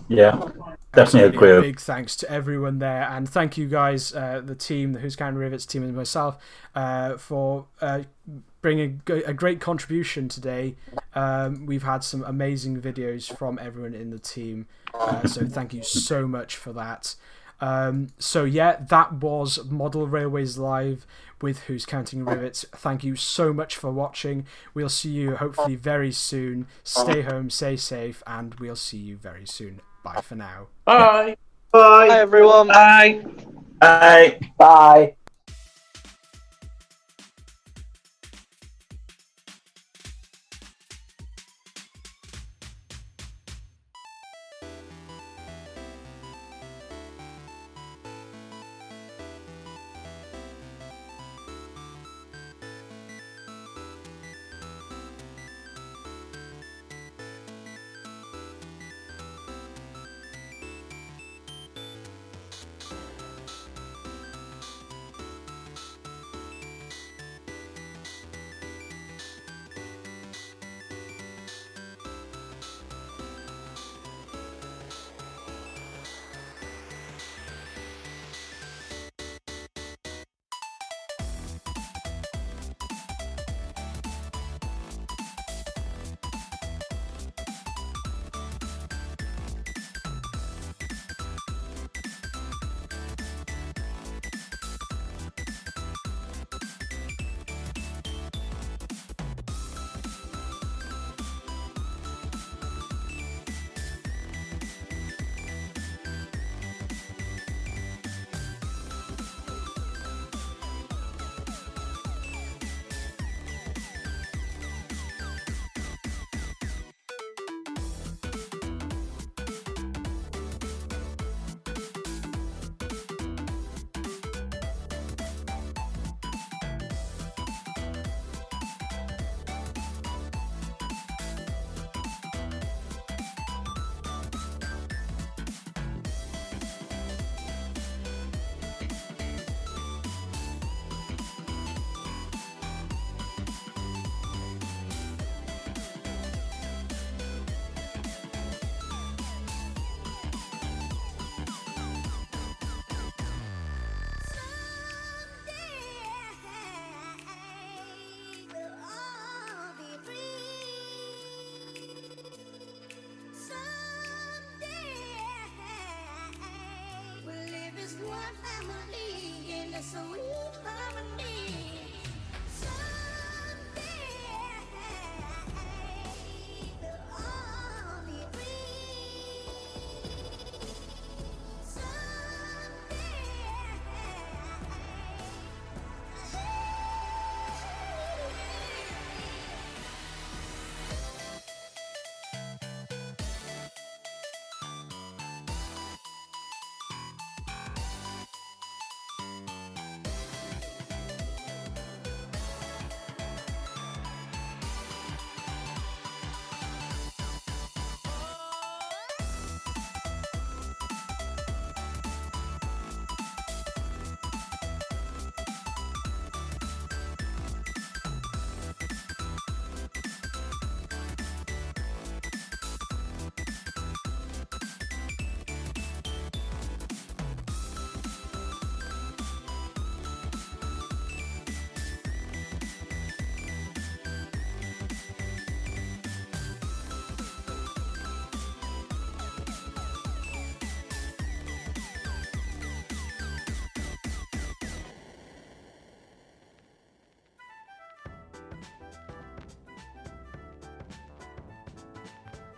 Yeah, definitely agree. A big thanks to everyone there, and thank you guys, the team, the Who's Counting Rivets team, and myself, for bringing a great contribution today. We've had some amazing videos from everyone in the team, so thank you so much for that. So yeah, that was Model Railways Live with Who's Counting Rivets. Thank you so much for watching. We'll see you hopefully very soon. Stay home, stay safe, and we'll see you very soon. Bye for now. Bye. Bye. Bye everyone. Bye. Bye. Bye.